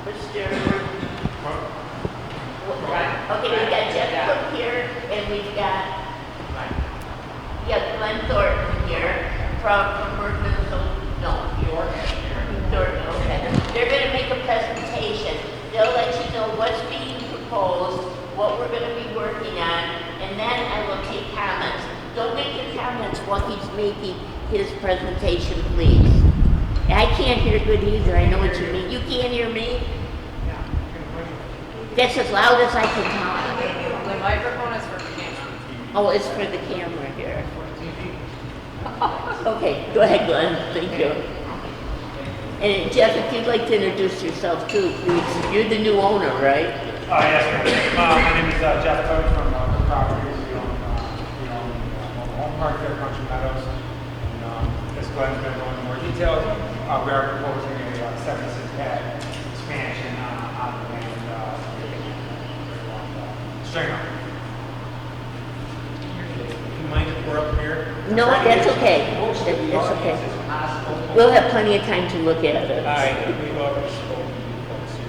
Mr. Okay, we've got Jeff Cook here, and we've got Glenn Thornton here from Bergmann. Thornton. Okay. They're going to make a presentation. They'll let you know what's being proposed, what we're going to be working on, and then I will take comments. Don't make your comments while he's making his presentation, please. I can't hear good either. I know what you mean. You can't hear me? That's as loud as I can talk. The microphone is for the camera. Oh, it's for the camera here. Okay, go ahead, Glenn. Thank you. And Jeff, if you'd like to introduce yourself too, please. You're the new owner, right? Yes, my name is Jeff Cook from Cook Properties. We own mobile home park there, Country Meadows. And as Glenn's going to go into more details, we are proposing a 76-pad expansion on the land, Stringham. Do you mind if we're up here? No, that's okay. That's okay. We'll have plenty of time to look at it. All right, we go over to folks here.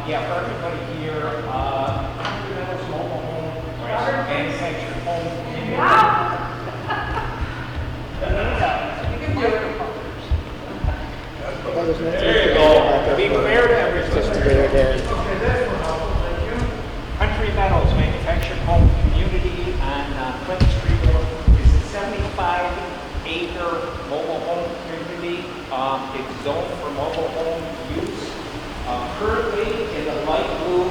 Yeah, for everybody here, Country Meadows mobile home, manufactured home. There you go. Be fair to everybody. Country Meadows manufactured home community on Clinton Street is a 75-acre mobile home community. It's zoned for mobile home use. Currently, in the light blue,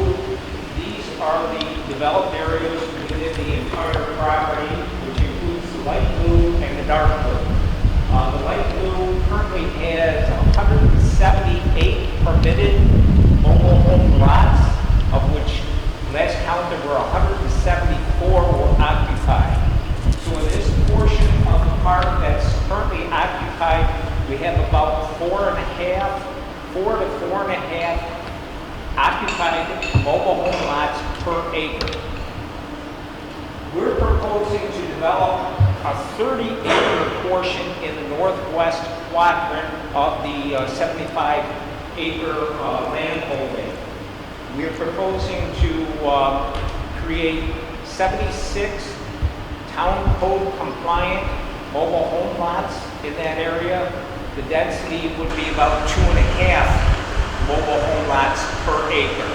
these are the developed areas within the entire property, which includes the light blue and the dark blue. The light blue currently has 178 permitted mobile home lots, of which last count there were 174 were occupied. So in this portion of the park that's currently occupied, we have about 4 to 4.5 occupied mobile home lots per acre. We're proposing to develop a 30-acre portion in the northwest quadrant of the 75-acre land holding. We're proposing to create 76 town code compliant mobile home lots in that area. The density would be about 2.5 mobile home lots per acre.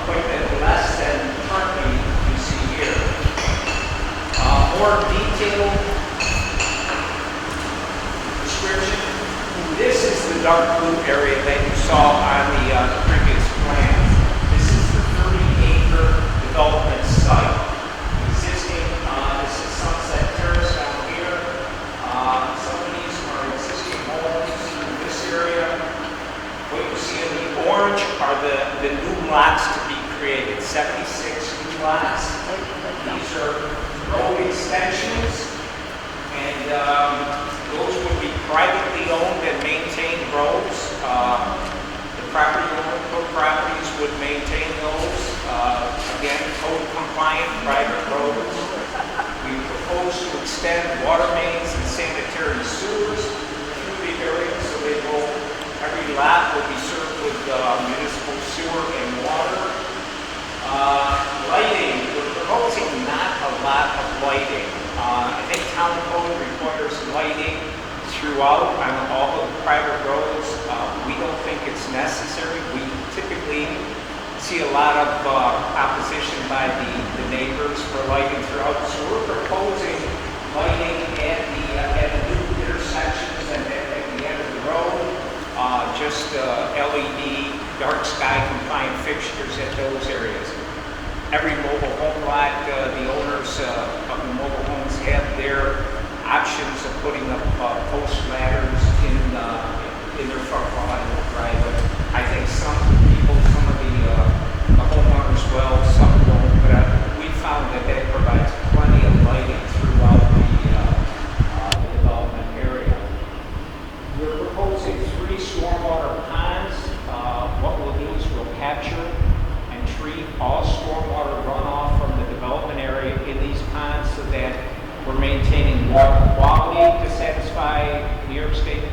Quite a bit less than currently you see here. More detailed description. This is the dark blue area that you saw on the previous plan. This is the 30-acre development site. Existing, this is Sunset Terrace down here. Some of these are existing homes in this area. What you see in the orange are the new lots to be created, 76 new lots. These are road extensions, and those would be privately owned and maintained roads. The property owner, Cook Properties, would maintain those. Again, code compliant private roads. We propose to extend water mains and sanitary sewers through the area, so every lot will be served with municipal sewer and water. Lighting, we're proposing not a lot of lighting. I think town code requires lighting throughout on all of the private roads. We don't think it's necessary. We typically see a lot of opposition by the neighbors for lighting throughout. So we're proposing lighting at the new intersections and at the end of the road. Just LED, dark sky compliant fixtures at those areas. Every mobile home lot, the owners of the mobile homes have their options of putting up post ladders in their front lawn and driveway. I think some people, some of the homeowners will, some won't, but we found that provides plenty of lighting throughout the development area. We're proposing 3 stormwater ponds. What we'll do is we'll capture and treat all stormwater runoff from the development area in these ponds so that we're maintaining water quality to satisfy New York State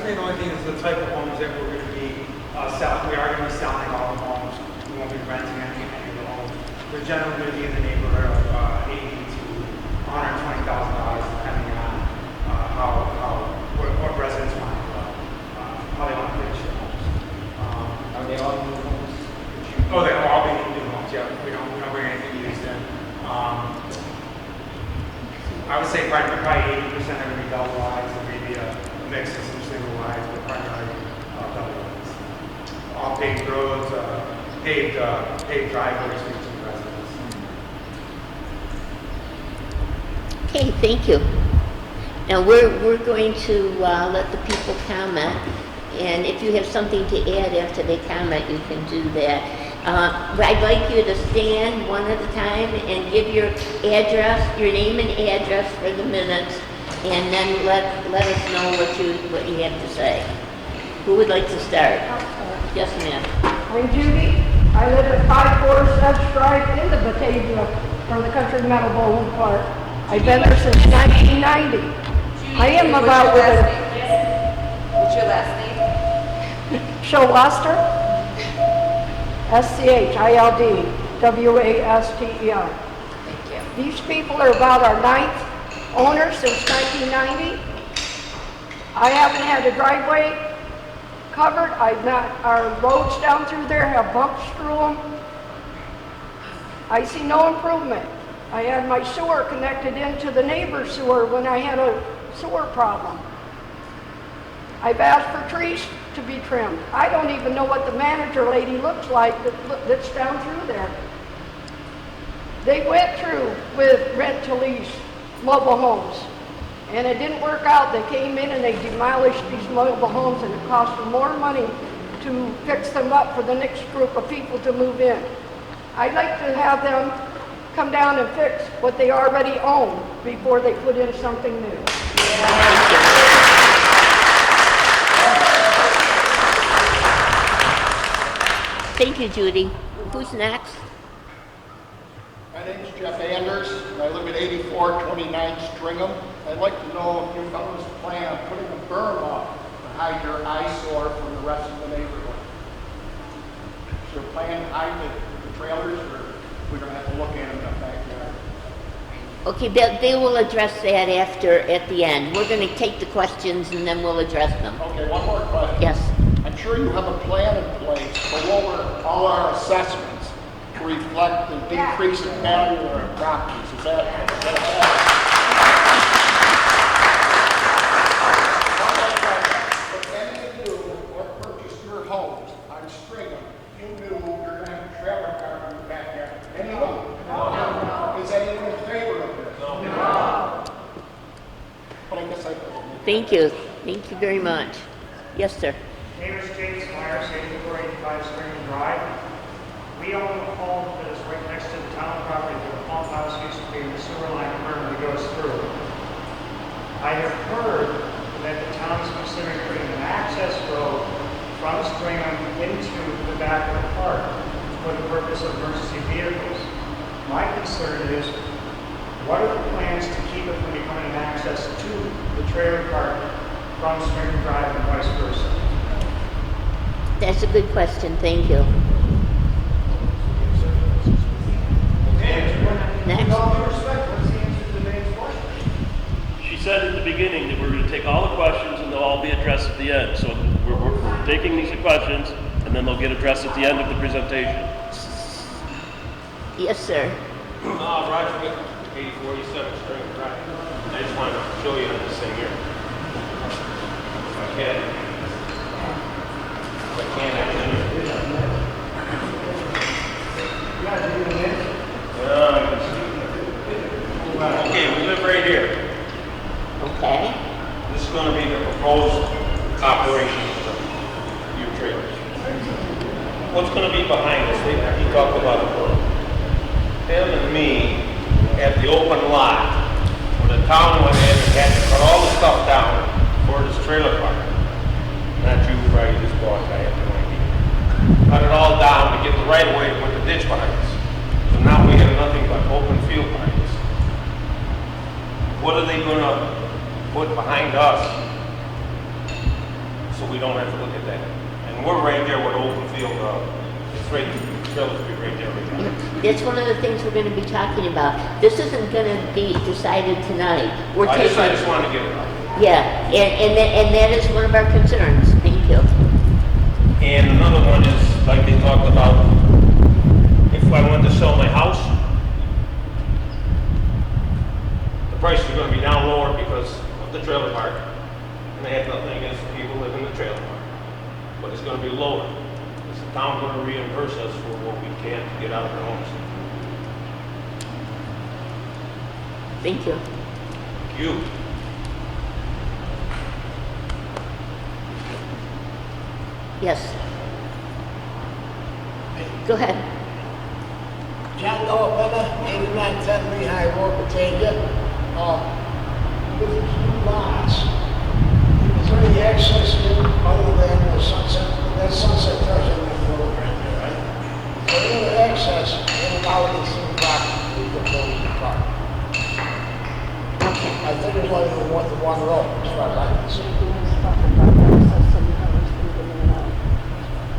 me the only thing is the type of homes that we're going to be selling. We are going to be selling all the homes. We won't be renting any of the homes. They're generally going to be in the neighborhood of $80,000 to $120,000, depending on what residents want, how they want to finish their homes. Are they all new homes? Oh, they'll all be new homes. Yeah, we don't bring anything used in. I would say probably 80% are going to be double wides, and maybe a mix of some single wides, but primarily double wides. All paved roads, paved driveways for each of the residents. Okay, thank you. Now, we're going to let the people comment, and if you have something to add after they comment, you can do that. I'd like you to stand one at a time and give your address, your name and address for the minutes, and then let us know what you have to say. Who would like to start? Yes, ma'am. I'm Judy. I live at 54 Sedge Drive in the Batavia for the Country Meadow Bowling Park. I've been there since 1990. I am about with it. What's your last name? Showwaster. SCHILDWASTER. Thank you. These people are about our 9th owner since 1990. I haven't had a driveway covered. Our roads down through there have bumps through them. I see no improvement. I had my sewer connected into the neighbor's sewer when I had a sewer problem. I've asked for trees to be trimmed. I don't even know what the manager lady looks like that's down through there. They went through with rent to lease mobile homes, and it didn't work out. They came in and they demolished these mobile homes, and it cost them more money to fix them up for the next group of people to move in. I'd like to have them come down and fix what they already own before they put in something new. Thank you, Judy. Who's next? My name is Jeff Anders, and I live at 8429 Stringham. I'd like to know if your fellows plan on putting a berm up to hide your eyesore from the rest of the neighborhood. Is there a plan to hide the trailers, or we're going to have to look at them in the backyard? Okay, they will address that at the end. We're going to take the questions and then we'll address them. Okay, one more question. Yes. I'm sure you have a plan in place to lower all our assessments to reflect the decrease in value of our properties. Is that When any of you purchased your homes on Stringham, you knew you were going to have a trailer park in the backyard. Anyone? No. Is anyone in favor of this? No. But I guess Thank you. Thank you very much. Yes, sir. Name is James Myers, 8485 Stringham Drive. We own a home that is right next to the town property where the pump house used to be and the sewer line currently goes through. I have heard that the town is considering putting an access road from Stringham into the back of the park for the purpose of emergency vehicles. My concern is, what are the plans to keep it from becoming an access to the trailer park from Stringham Drive and vice versa? That's a good question. Thank you. Next. She said at the beginning that we're going to take all the questions and they'll all be addressed at the end. So we're taking these questions and then they'll get addressed at the end of the presentation. Yes, sir. Roger, 8047 Stringham Drive. I just wanted to show you on this thing here. Okay. I can't actually. Okay, we live right here. Okay. This is going to be the proposed operation of your trailers. What's going to be behind us? He talked about it. Him and me at the open lot when the town went in and had to cut all the stuff down for this trailer park. Not you, probably this boss, I have no idea. Cut it all down to get the right of way to put the ditch behind us. So now we have nothing but open field behind us. What are they going to put behind us so we don't have to look at that. And we're right there with open field, it's right, the trailers will be right there right now. That's one of the things we're gonna be talking about. This isn't gonna be decided tonight. We're I taking. just wanted to get it out. Yeah, and that is one of our concerns. Thank you. And another one is, like they talked about, if I wanted to sell my house, the price is gonna be down lower because of the trailer park. And I have nothing against the people living in the trailer park. But it's gonna be lower. Is the town gonna reimburse us for what we can't get out of our homes? Thank you. You. Yes. Go ahead. John Noah, 8910 Lehigh Road, Batavia. With these new lots, is there any access in other than the sunset? That sunset doesn't have a road right there, right? Is there any access in and out of this new property we propose to park? Okay. I think there's only the one road, as far as I can see.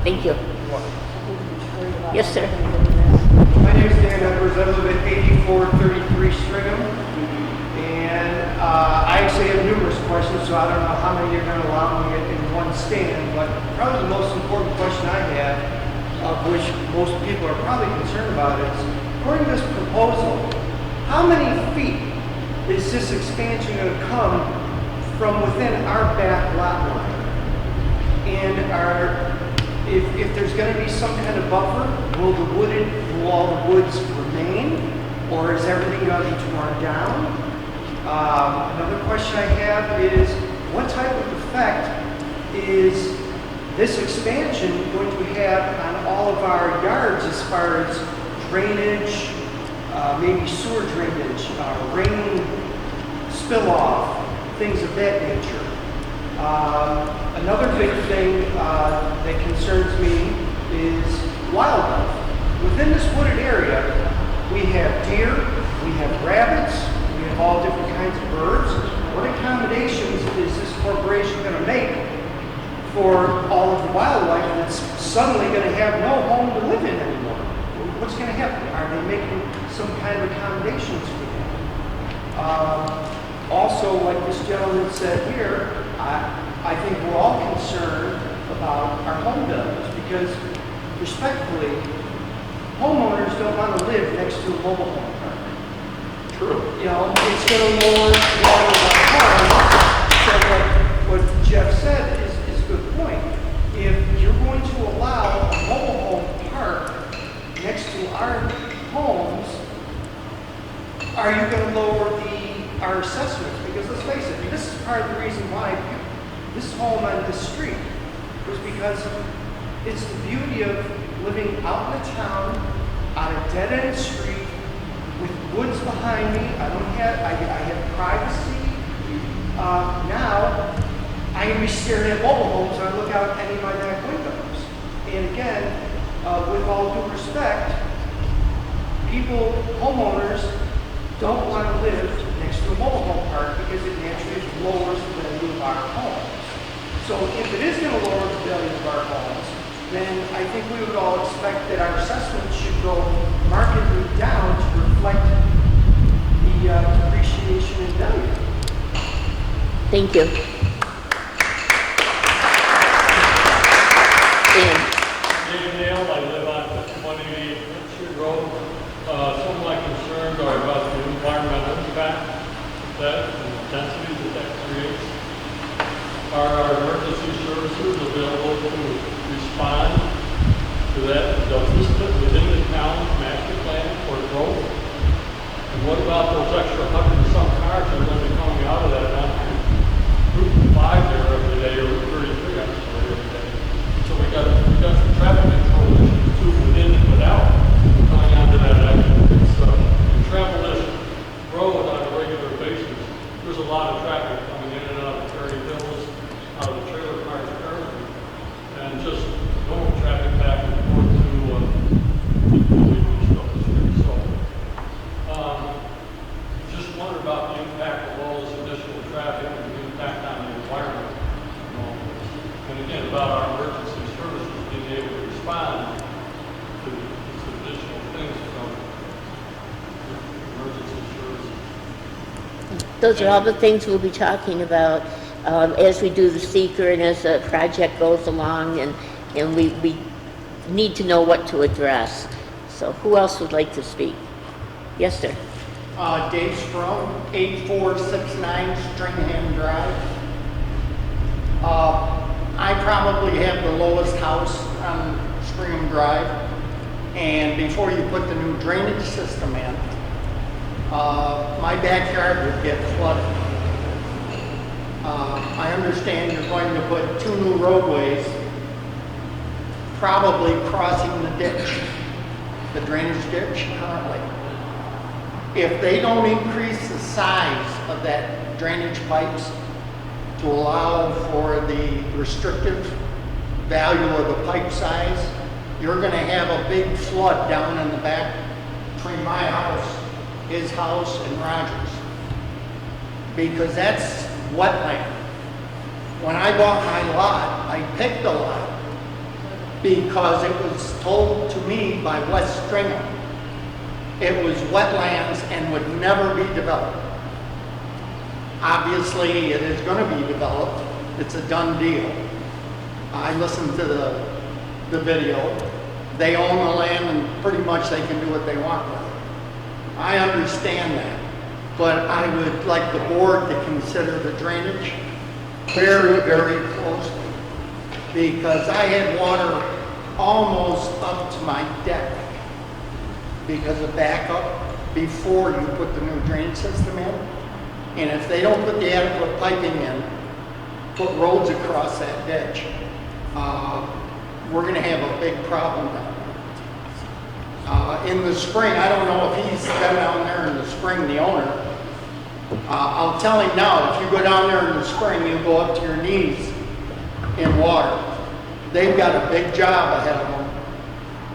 Thank you. Yes, sir. My name is Dan Edwards. I live at 8433 Stringham. And I actually have numerous questions, so I don't know how many you're going to allow me in one stand. But probably the most important question I have, of which most people are probably concerned about, is according to this proposal, how many feet is this expansion going to come from within our back lot line? And if there's going to be some kind of buffer, will all the woods remain, or is everything going to be torn down? Another question I have is, what type of effect is this expansion going to have on all of our yards as far as drainage, maybe sewer drainage, rain spill-off, things of that nature? Another big thing that concerns me is wildlife. Within this wooded area, we have deer, we have rabbits, we have all different kinds of birds. What accommodations is this corporation going to make for all of the wildlife that's suddenly going to have no home to live in anymore? What's going to happen? Are they making some kind of accommodations for that? Also, like this gentleman said here, I think we're all concerned about our home values because, respectfully, homeowners don't want to live next to a mobile home park. True. You know, it's going to lower the value of our home. So what Jeff said is a good point. If you're going to allow a mobile home park next to our homes, are you going to lower our assessments? Because let's face it, this is part of the reason why this home on this street was because it's the beauty of living out in the town on a dead-end street with woods behind me. I have privacy. Now I'm gonna be staring at mobile homes when I look out any of my back windows. And again, with all due respect, homeowners don't want to live next to a mobile home park because it naturally lowers the value of our homes. So if it is going to lower the value of our homes, then I think we would all expect that our assessments should go markedly down to reflect the depreciation in value. Thank you. Dan. Dave Dale, I live on 28 Richard Road. Some of my concerns are about the environmental impact that and the density that creates. Are our emergency services available to respond to that? Does this fit within the town's master plan for growth? And what about those extra 100 and some cars that are going to be coming out of that on Route 5 there every day, or Route 33 actually every day? So we got some traffic control issues too, within and without, coming onto that exit. You travel this road on a regular basis, there's a lot of traffic coming in and out of Prairie Hills, out of the trailer park currently, and just normal traffic back and forth to the building and stuff. So, just wonder about the impact of all this additional traffic and the impact on the environment. And And again, about our emergency services being able to respond to these additional things from emergency services. Those are all the things we'll be talking about as we do the SEQR and as the project goes along, and we need to know what to address. So who else would like to speak? Yes, sir. Dave Sprung, 8469 Stringham Drive. I probably have the lowest house on Stringham Drive, and before you put the new drainage system in, my backyard would get flooded. I understand you're going to put 2 new roadways, probably crossing the ditch, the drainage ditch currently. If they don't increase the size of that drainage pipes to allow for the restrictive value of the pipe size, you're gonna have a big flood down in the back between my house, his house, and Rogers. Because that's wetland. When I bought my lot, I picked the lot because it was told to me by West Stringham it was wetlands and would never be developed. Obviously, it is going to be developed. It's a done deal. I listened to the video. They own the land and pretty much they can do what they want with it. I understand that, but I would like the board to consider the drainage very, very closely, because I had water almost up to my deck because of backup before you put the new drainage system in. And if they don't put the adequate piping in, put roads across that ditch, we're gonna have a big problem down there. In the spring, I don't know if he's been down there in the spring, the owner. I'll tell him now, if you go down there in the spring, you go up to your knees in water. They've got a big job ahead of them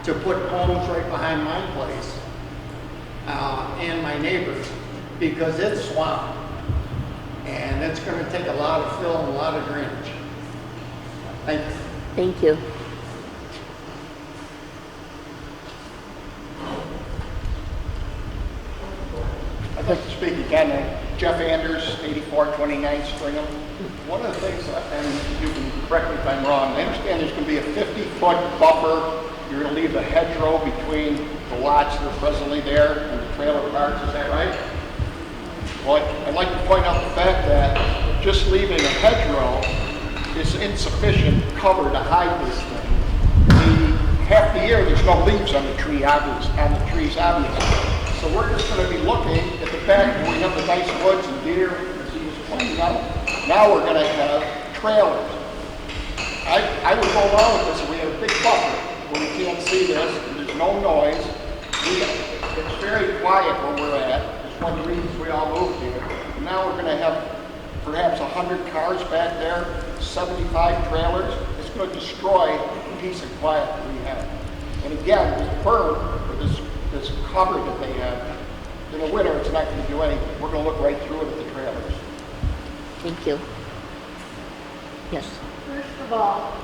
to put homes right behind my place and my neighbors, because it's swamp. And it's going to take a lot of fill and a lot of drainage. Thank you. Thank you. I'd like to speak again. Jeff Anders, 8429 Stringham. One of the things, and you can correct me if I'm wrong, I understand there's going to be a 50-foot buffer. You're going to leave a hedgerow between the lots that are presently there and the trailer parks. Is that right? Well, I'd like to point out the fact that just leaving a hedgerow is insufficient cover to hide this thing. Half the year, there's no leaves on the trees, obviously. So we're just going to be looking at the fact that we have the nice woods and deer, as he was pointing out. Now we're going to have trailers. I would go along with this if we had a big buffer where we can't see this, and there's no noise. It's very quiet where we're at. One of the reasons we all moved here. And now we're going to have perhaps 100 cars back there, 75 trailers. It's going to destroy the peace and quiet that we have. And again, this berm, or this cover that they have, in the winter it's not going to do anything. We're going to look right through it at the trailers. Thank you. Yes. First of all,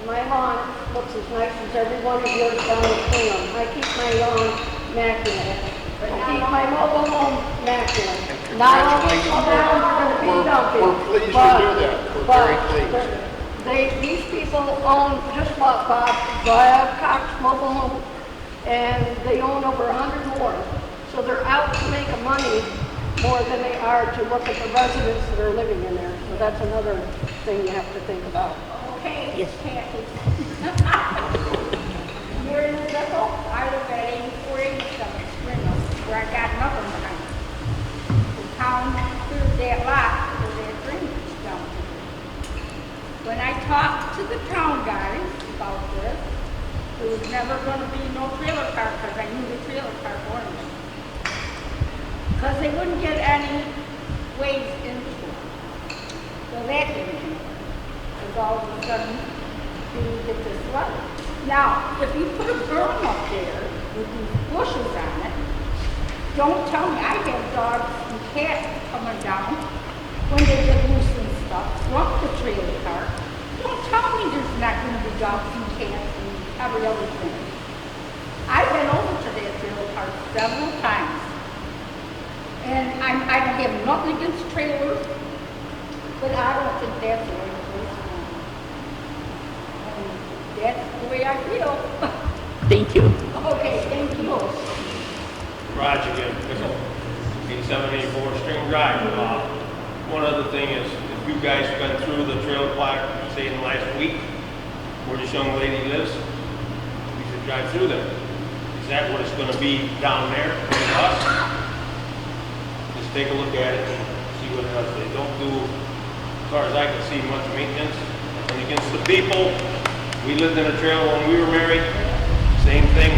my lawn looks as nice as every one of yours down in Stringham. I keep my lawn immaculate. I keep my mobile home immaculate. Now, sometimes you're going to be dumpy. We're pleased to do that. We're very pleased. These people own, just like Cox Mobile Home, and they own over 100 more. So they're out to make money more than they are to look at the residents that are living in there. So that's another thing you have to think about. Okay, Yes. Kathy. Here in the Bethel, I live at 8487 Stringham, where I got nothing behind me. The town cleared that lot for their drainage down there. When I talked to the town guys about this, there was never going to be no trailer park because I knew the trailer park ordinance. Because they wouldn't get any ways into it. So that didn't happen. Because all of a sudden, you get this flood. Now, if you put a berm up there with these bushes on it, don't tell me, I have dogs and cats coming down when they get loose and stuff, from the trailer park. Don't tell me not gonna be dogs and cats and every other thing. I've been over to that trailer park several times. And I don't have nothing against trailers, but I don't think that's the way it goes. And that's the way I feel. Thank you. Okay, thank you. Raj again, 8784 String Drive. One other thing is, if you guys have been through the trailer park, say in the last week, where this young lady lives, you should drive through there. Is that what it's gonna be down there for us? Just take a look at it and see what it does. They don't do, as far as I can see, much maintenance. And against the people, we lived in a trailer when we were married, same thing,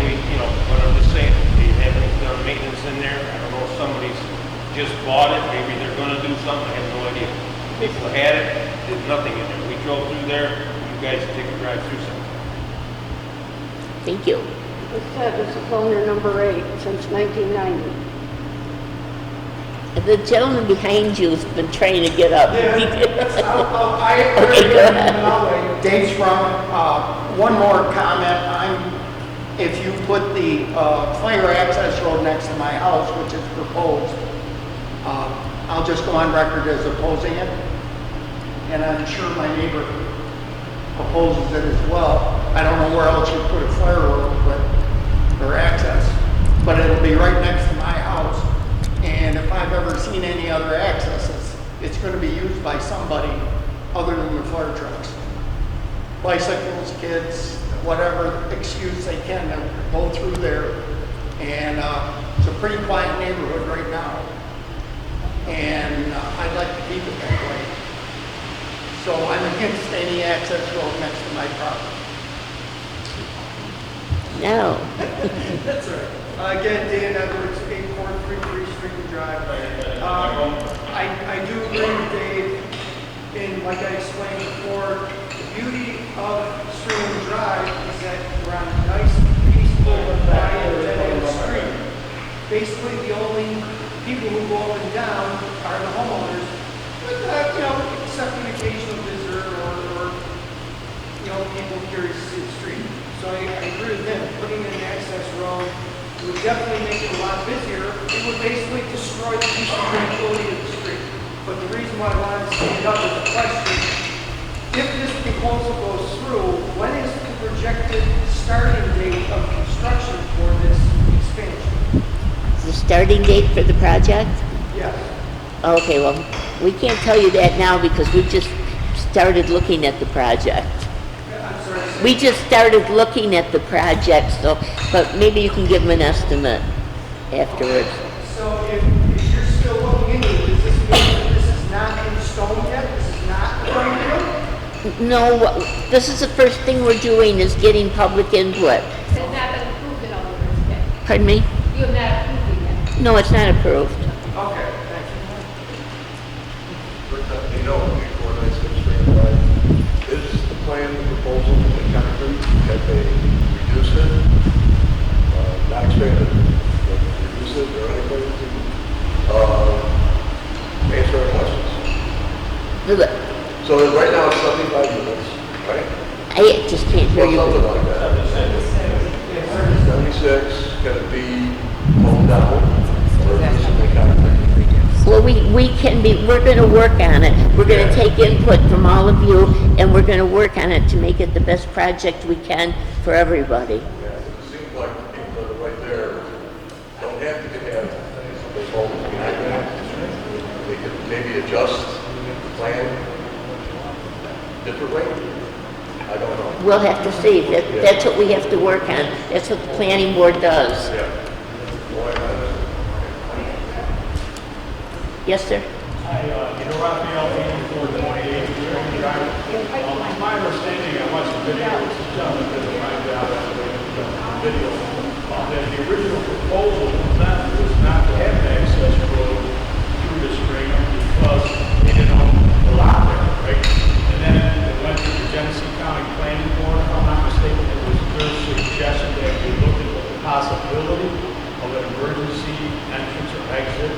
but I'm just saying, they haven't done maintenance in there. I don't know if somebody's just bought it, maybe they're gonna do something, I have no idea. People had it, did nothing in there. We drove through there, you guys take a drive through something. Thank you. It said this is owner number 8 since 1990. The gentleman behind you has been trying to get up. I Okay, go ahead. Dave's from, one more comment. If you put the fire access road next to my house, which is proposed, I'll just go on record as opposing it. And I'm sure my neighbor opposes it as well. I don't know where else you put a fire road, or access, but it'll be right next to my house. And if I've ever seen any other accesses, it's going to be used by somebody other than the fire trucks. Bicycles, kids, whatever excuse they can to go through there. And it's a pretty quiet neighborhood right now. And I'd like to keep it that way. So I'm against any access road next to my property. No. That's right. Again, Dan Edwards, 8433 Stringham Drive. I do agree with Dave, and like I explained before, the beauty of Stringham Drive is that we're on a nice, peaceful, quiet, dead-end street. Basically, the only people who go up and down are the homeowners, with, except an occasional visitor or people curious to see the street. So I agree with them. Putting in an access road would definitely make it a lot busier. It would basically destroy the peace and tranquility of the street. But the reason why I wanted to stand up is a question. If this proposal goes through, when is the projected starting date of construction for this expansion? The starting date for the project? Yes. Okay, well, we can't tell you that now because we just started looking at the project. I'm sorry. We just started looking at the project, but maybe you can give them an estimate afterwards. So if you're still looking into it, does this mean that this is not in stone yet? This is not going to? No, this is the first thing we're doing is getting public input. It's not been approved in other words yet. Pardon me? You have not approved it yet. No, it's not approved. Okay, thank you. Is the plan, the proposal for the concrete, that they reduce it, not expand it, but reduce it or anything to answer our questions? So right now it's 75 units, right? I just can't hear you. Something like that. 76, can it be toned down or reducing the concrete? Well, we're going to work on it. We're going to take input from all of you, and we're going to work on it to make it the best project we can for everybody. Yeah, it seems like the people that are right there don't have to have those homes behind them. They could maybe adjust the plan differently. I don't know. We'll have to see. That's what we have to work on. That's what the planning board does. Yeah. Yes, sir? Hi, Raphael, 8428 Stringham Drive. It's my understanding, I watched the video, this gentleman did a fine job on the video, that the original proposal was not to have an access road through the Stringham because they didn't own the lot there, right? And then it went to the Genesee County Planning Board, if I'm not mistaken, it was their suggestion that we look at the possibility of an emergency entrance or exit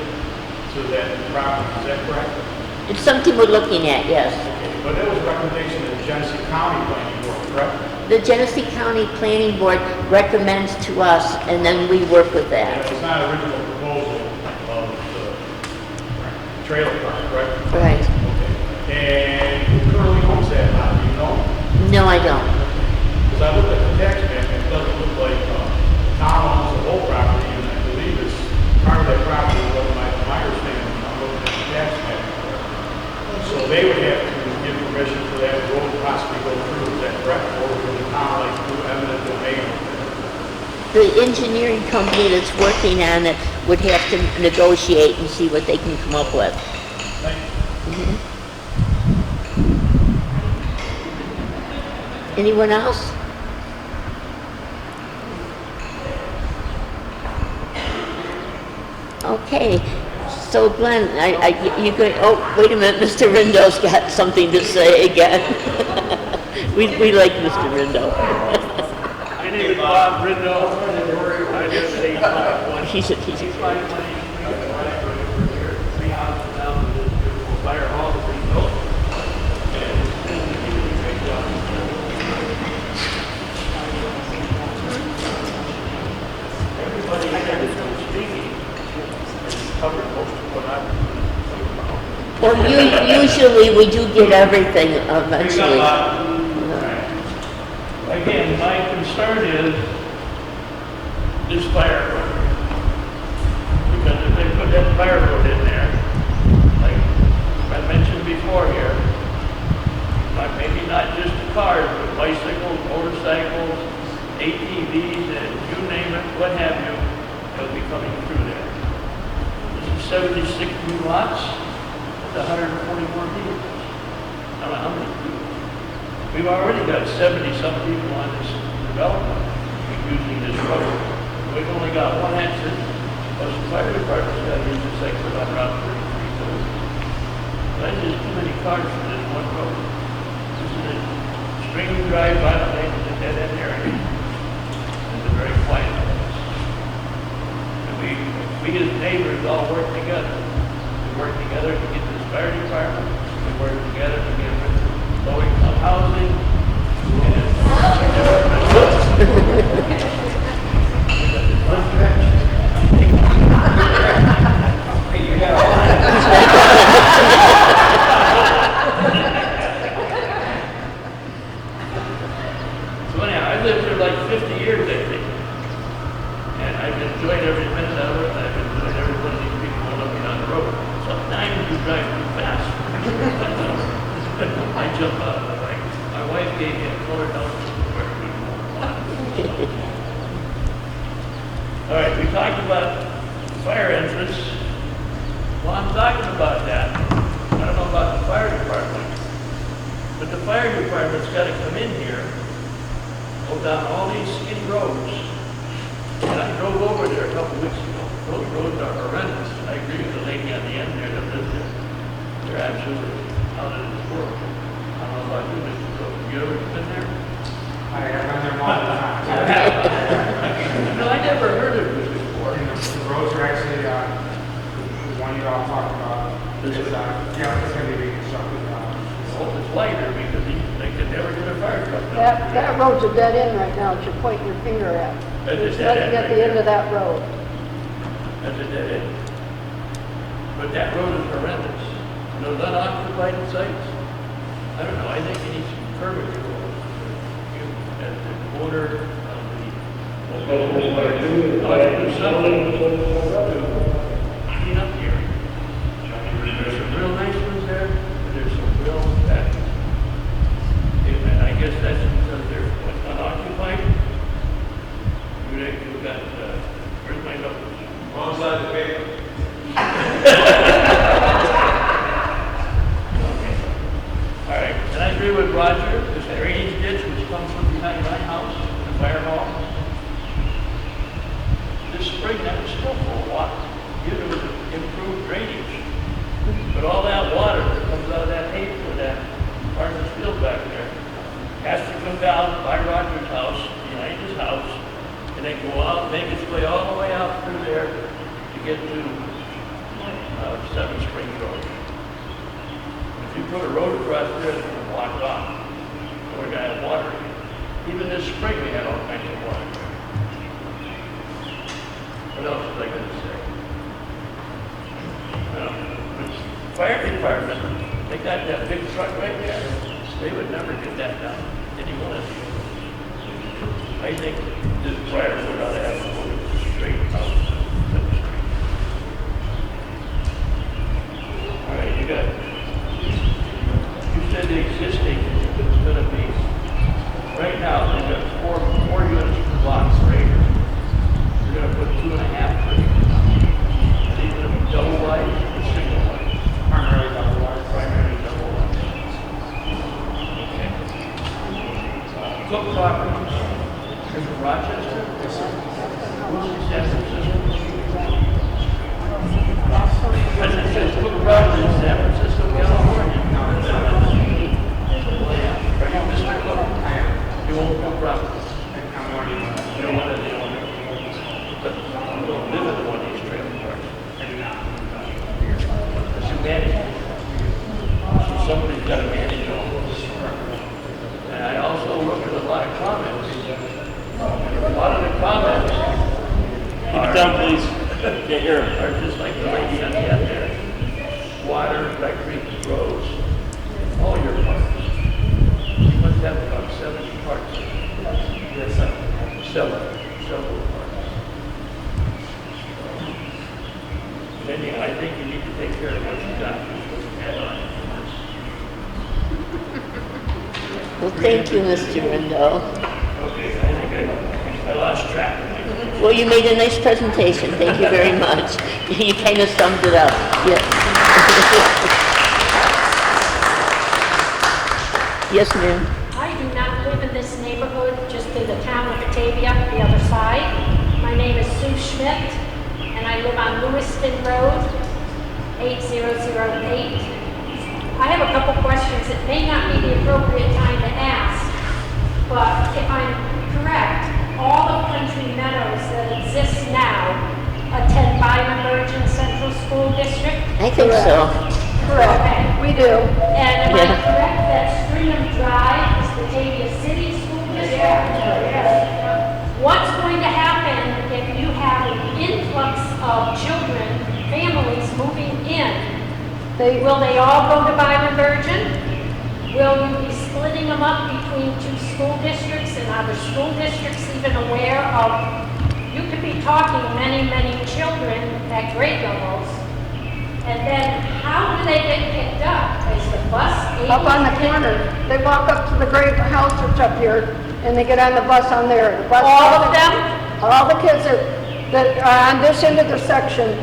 to that property, is that correct? It's something we're looking at, yes. Okay, but that was a recommendation of the Genesee County Planning Board. correct? The Genesee County Planning Board recommends to us, and then we work with And that. it's not original proposal of the trailer park, correct? Right. Okay. And who currently owns that lot, do you know? No, I don't. Because I looked at the tax map, and it doesn't look like Tom owns the whole property, and I believe it's part of that property, what my understanding, I'm looking at the tax map. So they would have to give permission for that road to possibly go through, is that correct? Or would the town like do eminent domain? The engineering company that's working on it would have to negotiate and see what they can come up with. Thank you. Mhm. Anyone else? Okay, so Glenn, you go, oh, wait a minute, Mr. Rindo's got something to say again. We like Mr. Rindo. My name is Bob Rindo. I live at 851. He's a, Three houses down to this beautiful fire hall that we built. And it's been a really great job. Everybody here that's been speaking has covered most of what I've been talking about. well, usually we do get everything eventually. Again, my concern is this fire road. Because if they put that fire road in there, like I mentioned before here, like maybe not just the cars, but bicycles, motorcycles, ATVs, and you name it, what have you, will be coming through there. This is 76 new lots, with 144 vehicles. I don't know how many people. We've already got 70-some people on this development using this road. We've only got one exit, plus the fire department's got to use this exit on Route 33. So that's just too many cars for this one road. This is a Stringham Drive, Violent Lane, is a dead-end area. It's a very quiet place. And we as neighbors all work together. We work together to get this fire department. We work together to get rid of low-income housing. So anyhow, I lived here like 50 years, I think. And I've enjoyed every minute of it. I've enjoyed every one of these people looking on the road. Sometimes you drive too fast. I jump out of the way. My wife gave me a color down where we want. All right, we talked about fire entrance. Well, I'm talking about that. I don't know about the fire department, but the fire department's got to come in here, go down all these skinny roads. And I drove over there a couple weeks ago. Those roads are horrendous. I agree with the lady on the end there that lives there. They're absolutely out of this world. I don't know about you, Mr. Cook. Have you ever been there? I have been there one time. No, I never heard of this before. The roads are actually, the one you all talked about, is, yeah, it's going to be constructed. Well, it's lighter because they could never get a fire truck down. That road's a dead end right now, that you're pointing your finger at. That's a There's dead nothing end at right the end there. of that road. That's a dead end. But that road is horrendous. Those unoccupied sites, I don't know, I think it needs some curvature roads. At the border of the, ought to do something to clean up the area. There's some real nice ones there, but there's some real bad ones. And I guess that's because they're unoccupied. You've got, where's my numbers? Wrong side of the paper. All right, and I agree with Roger, this drainage ditch which comes from behind my house, the fire hall. This spring, that was still full of water, due to improved drainage. But all that water that comes out of that hay for that farmer's field back there has to come down by Roger's house, behind his house, and then go out, make its way all the way out through there to get to 7 Springs Road. If you put a road across there, it's going to block off. We're going to have water again. Even this spring, we had all kinds of water. What else was I gonna say? Fire department, they got that big truck right there. They would never get that done. Any one of these. I think this fire would ought to have a straight out. All right, you got, you said the existing is gonna be, right now, they've got four units per block per acre. You're gonna put 2.5 per acre. Are these gonna be double wide or single wide? Primarily double wide. Primarily double wide. Okay. Cook Properties, is it Rochester? Yes, sir. Who's the San Francisco? Because it says Cook Properties, San Francisco, California. Are you Mr. Cook? I am. You own Cook Properties? I'm already one. You're one of the owners. But you don't live in one of these trailer parks. I do not. Because you manage it. So somebody's got to manage all this. And I also looked at a lot of comments. And a lot of the comments Keep it down, please. Can't hear him. are just like the lady on the end there. Water, electric, roads, all your parks. You must have about 70 parks. Yes, sir. Several parks. Anyhow, I think you need to take care of what you got. Add on. Well, thank you, Mr. Rendell. Okay, I think I lost track. Well, you made a nice presentation. Thank you very much. You kind of summed it up. Yes. Yes, ma'am. I do not live in this neighborhood, just in the town of Batavia, the other side. My name is Sue Schmidt, and I live on Lewiston Road, 8008. I have a couple questions. It may not be the appropriate time to ask, but if I'm correct, all of Country Meadows that exists now attend Bergmann Central School District? I think so. Correct, Okay. we do. And am I Yeah. correct that Stringham Drive is Batavia City School District? What's going to happen if you have an influx of children, families moving in? Will they all go to Bergmann? Will you be splitting them up between two school districts? And are the school districts even aware of, you could be talking many, many children at grade levels. And then how do they get picked up? Is the bus able Up on the to pick- corner. They walk up to the great house that's up here, and they get on the bus on there. The bus All of them? All the kids that are on this end of the section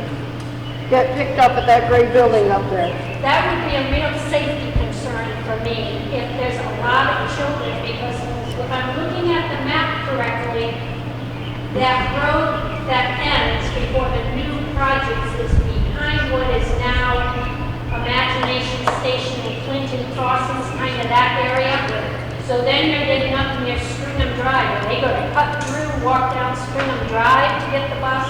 get picked up at that gray building up there. That would be a real safety concern for me if there's a lot of children, because if I'm looking at the map correctly, that road that ends before the new projects is behind what is now Imagination Station and Clinton Crossings, kind of that area. So then you're getting up near Stringham Drive. Are they going to cut through, walk down Stringham Drive to get the bus?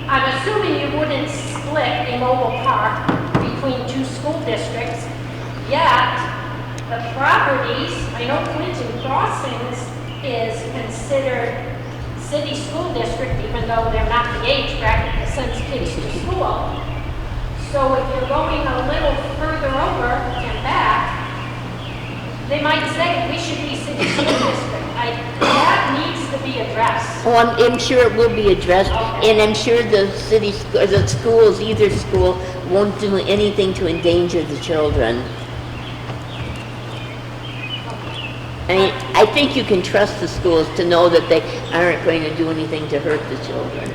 I'm assuming you wouldn't split a mobile park between two school districts, yet the properties, I know Clinton Crossings is considered city school district, even though they're not the age bracket that sends kids to school. So if you're going a little further over and back, they might say we should be city school district. That needs to be addressed. Oh, I'm sure it will be addressed, and I'm sure the the schools, either school, won't do anything to endanger the children. I mean, I think you can trust the schools to know that they aren't going to do anything to hurt the children.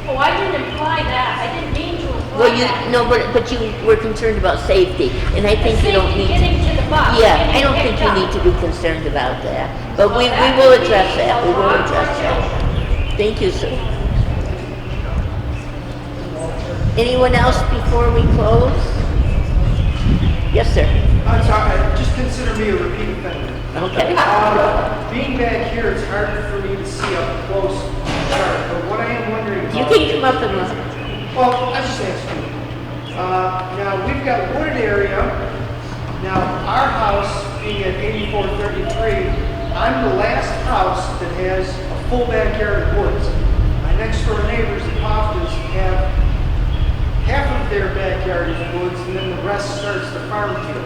Oh, I didn't imply that. I didn't mean to imply Well, you, that. no, but you were concerned about safety, and I think you don't Safety need getting to the bus. Yeah, I getting don't think picked you up. need to be concerned about that, but we That will would be address that, we a will lot for address that. children. Thank you, Sue. Anyone else before we close? Yes, sir. I'm sorry, just consider me a repeat offender. Okay. Being back here, it's harder for me to see up close chart, but what I am wondering You about... can come up and look. Well, I just asking. Now, we've got wooded area. Now, our house being at 8433, I'm the last house that has a full backyard of woods. My next door neighbors, the Poftas, have half of their backyard is woods, and then the rest starts the farm field.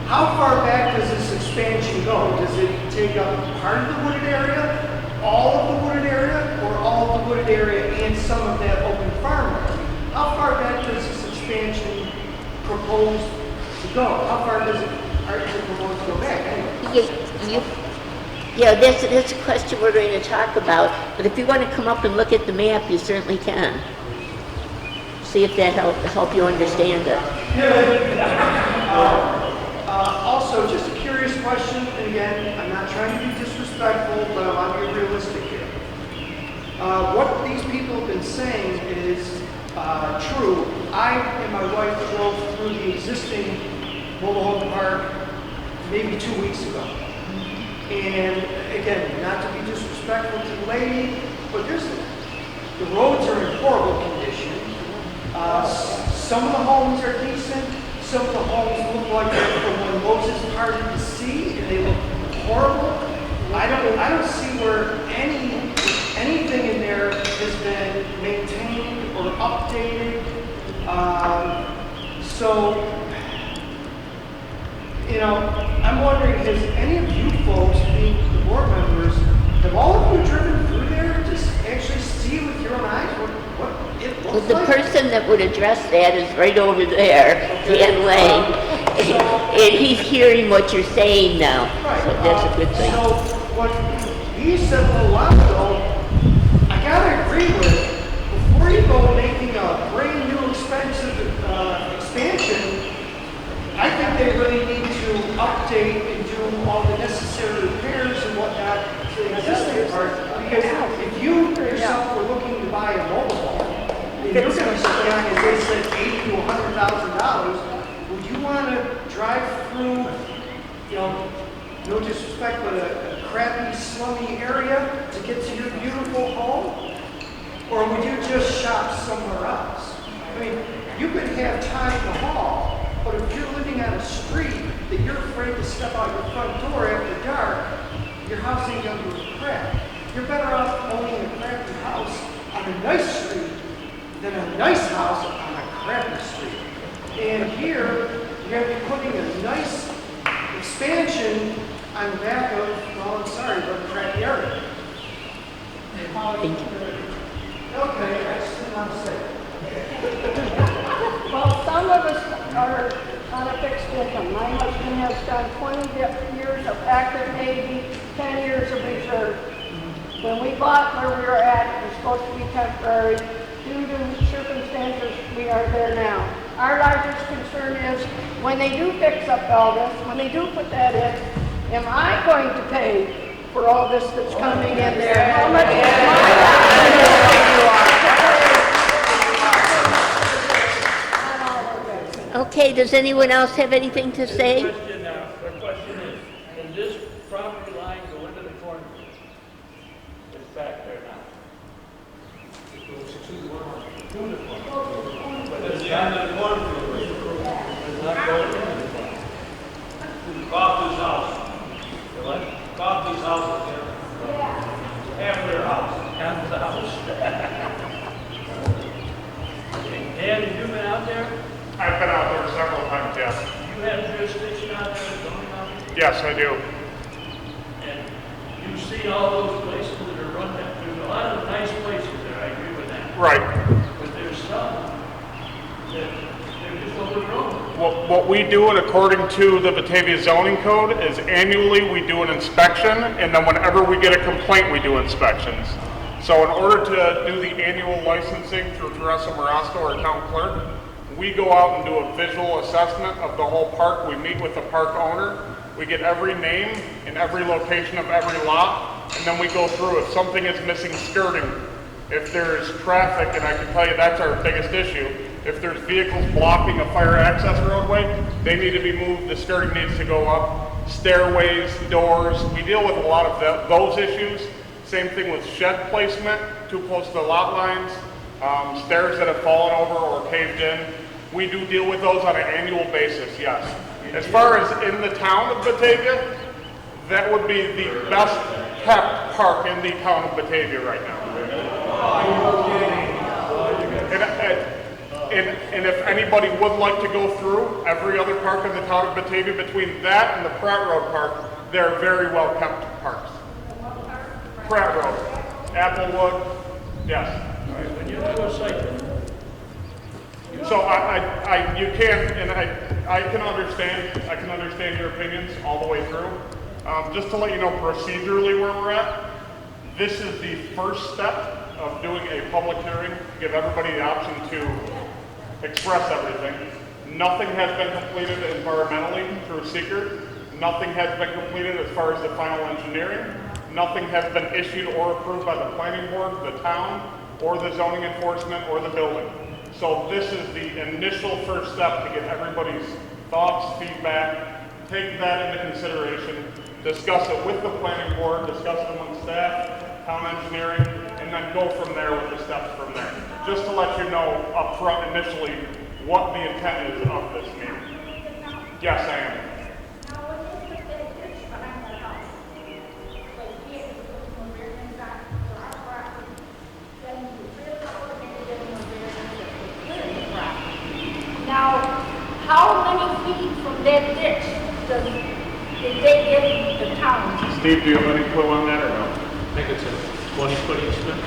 How far back does this expansion go? Does it take up part of the wooded area, all of the wooded area, or all of the wooded area and some of that open farm area? How far back does this expansion propose to go? How far does it propose to go back anyway? Yeah, that's a question we're going to talk about, but if you want to come up and look at the map, you certainly can. See if that help you understand it. Also, just a curious question, and again, I'm not trying to be disrespectful, but I want to be realistic here. What these people have been saying is true. I and my wife drove through the existing mobile home park maybe 2 weeks ago. And again, not to be disrespectful to the lady, but the roads are in horrible condition. Some of the homes are decent. Some of the homes look like they're from when Moses parted the sea, and they look horrible. I don't see where anything in there has been maintained or updated. So, I'm wondering, has any of you folks, being the board members, have all of you driven through there to actually see with your own eyes what it looks Well, the like? person that would address that is right over there, Dan Lane, and he's hearing what you're saying now, so that's a good thing. So what he said a little while ago, I gotta agree with, before you go making a brand new expensive expansion, I think they really need to update and do all the necessary repairs and whatnot to the existing part. Because if you yourself were looking to buy a mobile home, and you're going to spend, as they said, $80,000 to $100,000, would you want to drive through, no disrespect, but a crappy, slummy area to get to your beautiful home? Or would you just shop somewhere else? I mean, you could have Taj Mahal, but if you're living on a street that you're afraid to step out your front door after dark, your house ain't gonna be crap. You're better off owning a crappy house on a nice street than a nice house on a crappy street. And here, you're gonna be putting a nice expansion on the back of, well, I'm sorry, but a crappy area. Thank you. Okay, I just didn't want to say it. Well, some of us are on a fixed income. My husband has done 20 years of active Navy, 10 years of reserve. When we bought where we were at, it was supposed to be temporary. Due to circumstances, we are there now. Our largest concern is when they do fix up all this, when they do put that in, am I going to pay for all this that's coming in there? How much Okay, does anyone else have anything to say? The question is, can this property line go into the corner? It's back there now. It goes to the corner. But it's not in the corner. It's not going into the corner. Bob's house. What? Bob's house is there. Half their house. Half the house. Dan, have you been out there? I've been out there several times, yes. You have jurisdiction out there, zoning out there? Yes, I do. And you've seen all those places that are run that, there's a lot of nice places there, I agree with that. Right. But there's some that they're just overgrown. What we do, and according to the Batavia zoning code, is annually we do an inspection, and then whenever we get a complaint, we do inspections. So in order to do the annual licensing through Teresa Marasco, our town clerk, we go out and do a visual assessment of the whole park. We meet with the park owner. We get every name and every location of every lot, and then we go through. If something is missing skirting, if there's traffic, and I can tell you that's our biggest issue, if there's vehicles blocking a fire access roadway, they need to be moved, the skirting needs to go up, stairways, doors. We deal with a lot of those issues. Same thing with shed placement, too close to the lot lines, stairs that have fallen over or caved in. We do deal with those on an annual basis, yes. As far as in the town of Batavia, That would be the best kept park in the town of Batavia right now. And if anybody would like to go through every other park in the town of Batavia, between that and the Pratt Road Park, they're very well kept parks. Pratt Road, Applewood, yes. When you do a site, So you can, and I can understand your opinions all the way through. Just to let you know procedurally where we're at, this is the first step of doing a public hearing to give everybody the option to express everything. Nothing has been completed environmentally through SEQR. Nothing has been completed as far as the final engineering. Nothing has been issued or approved by the planning board, the town, or the zoning enforcement, or the building. So this is the initial first step to get everybody's thoughts, feedback, take that into consideration, discuss it with the planning board, discuss it among staff, town engineering, and then go from there with the steps from there. Just to let you know up front initially what the intent is of this meeting. Yes, I am. Now, how many feet from that ditch did they give the town? Steve, do you have any clue on that or no? I think it's a 20-foot easement.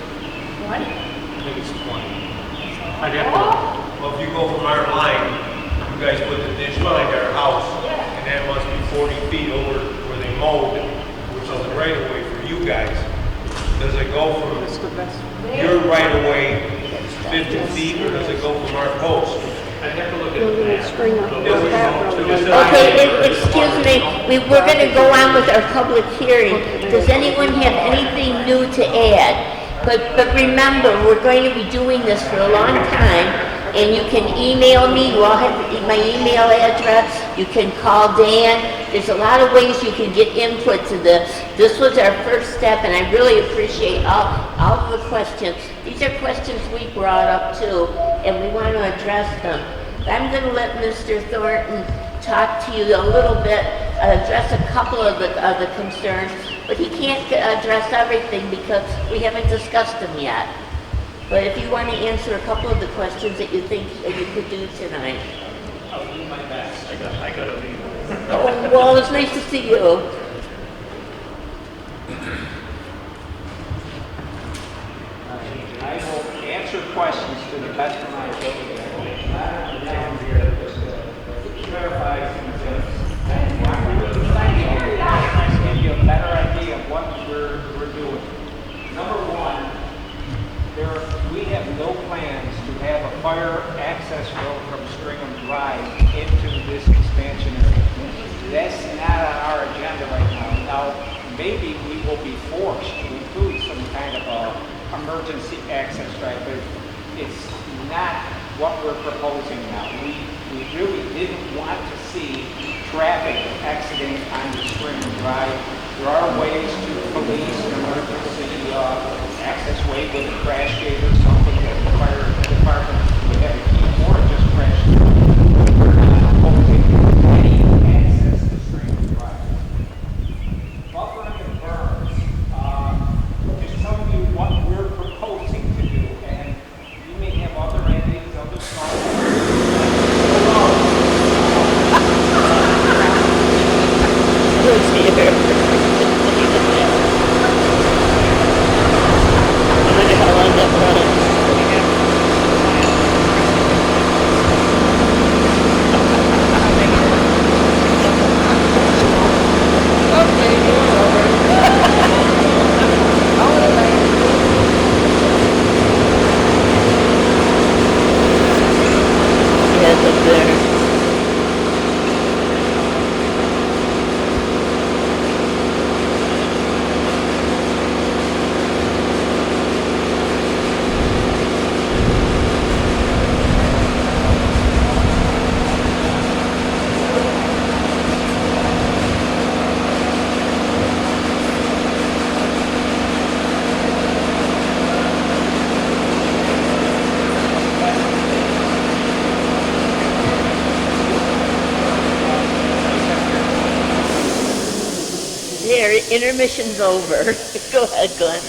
What? I think it's 20. I'd have to, Well, if you go from our line, you guys put the ditch behind our house, and that must be 40 feet over where they mowed, which is the right of way for you guys. Does it go from your right of way 50 feet, or does it go from our post? I'd have to look at the map. Okay, excuse me, we're gonna go on with our public hearing. Does anyone have anything new to add? But remember, we're going to be doing this for a long time, and you can email me, you all have my email address, you can call Dan. There's a lot of ways you can get input to this. This was our first step, and I really appreciate all of the questions. These are questions we brought up too, and we want to address them. I'm going to let Mr. Thornton talk to you a little bit, address a couple of the concerns, but he can't address everything because we haven't discussed them yet. But if you want to answer a couple of the questions that you think that you could do tonight. I'll do my best. I gotta leave. Oh, well, it's nice to see you. I will answer questions to the best of my ability. Clarify some things. And give you a better idea of what we're doing. Number one, we have no plans to have a fire access road from Stringham Drive into this expansion area. That's not on our agenda right now. Now, maybe we will be forced to include some kind of emergency access drive, but it's not what we're proposing now. We really didn't want to see traffic exiting onto Stringham Drive. There are ways to police an emergency access way with a crash gate or something that the fire department would have a key or just crash through. We're not proposing any access to Stringham Drive. Buffering and berms, just telling you what we're proposing to do, and you may have other ideas, other thoughts. I'll end up running. There, intermission's over. Go ahead, Glenn.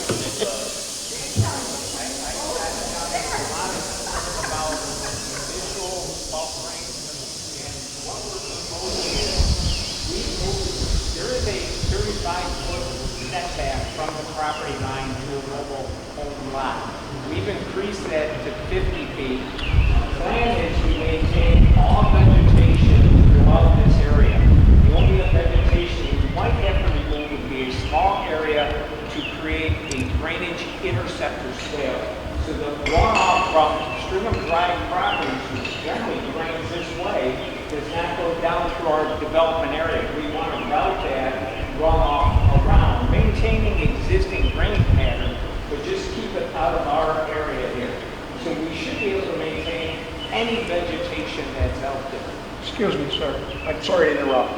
There is a 35-foot setback from the property line to a mobile home lot. We've increased that to 50 feet. The plan is to maintain all vegetation throughout this area. The only vegetation you might have to remove would be a small area to create a drainage interceptor swale. So the runoff from Stringham Drive properties, which generally drains this way, does not go down through our development area. We want to route that runoff around, maintaining existing drainage pattern, but just keep it out of our area here. So we should be able to maintain any vegetation that's out there. Excuse me, sir. I'm sorry to interrupt.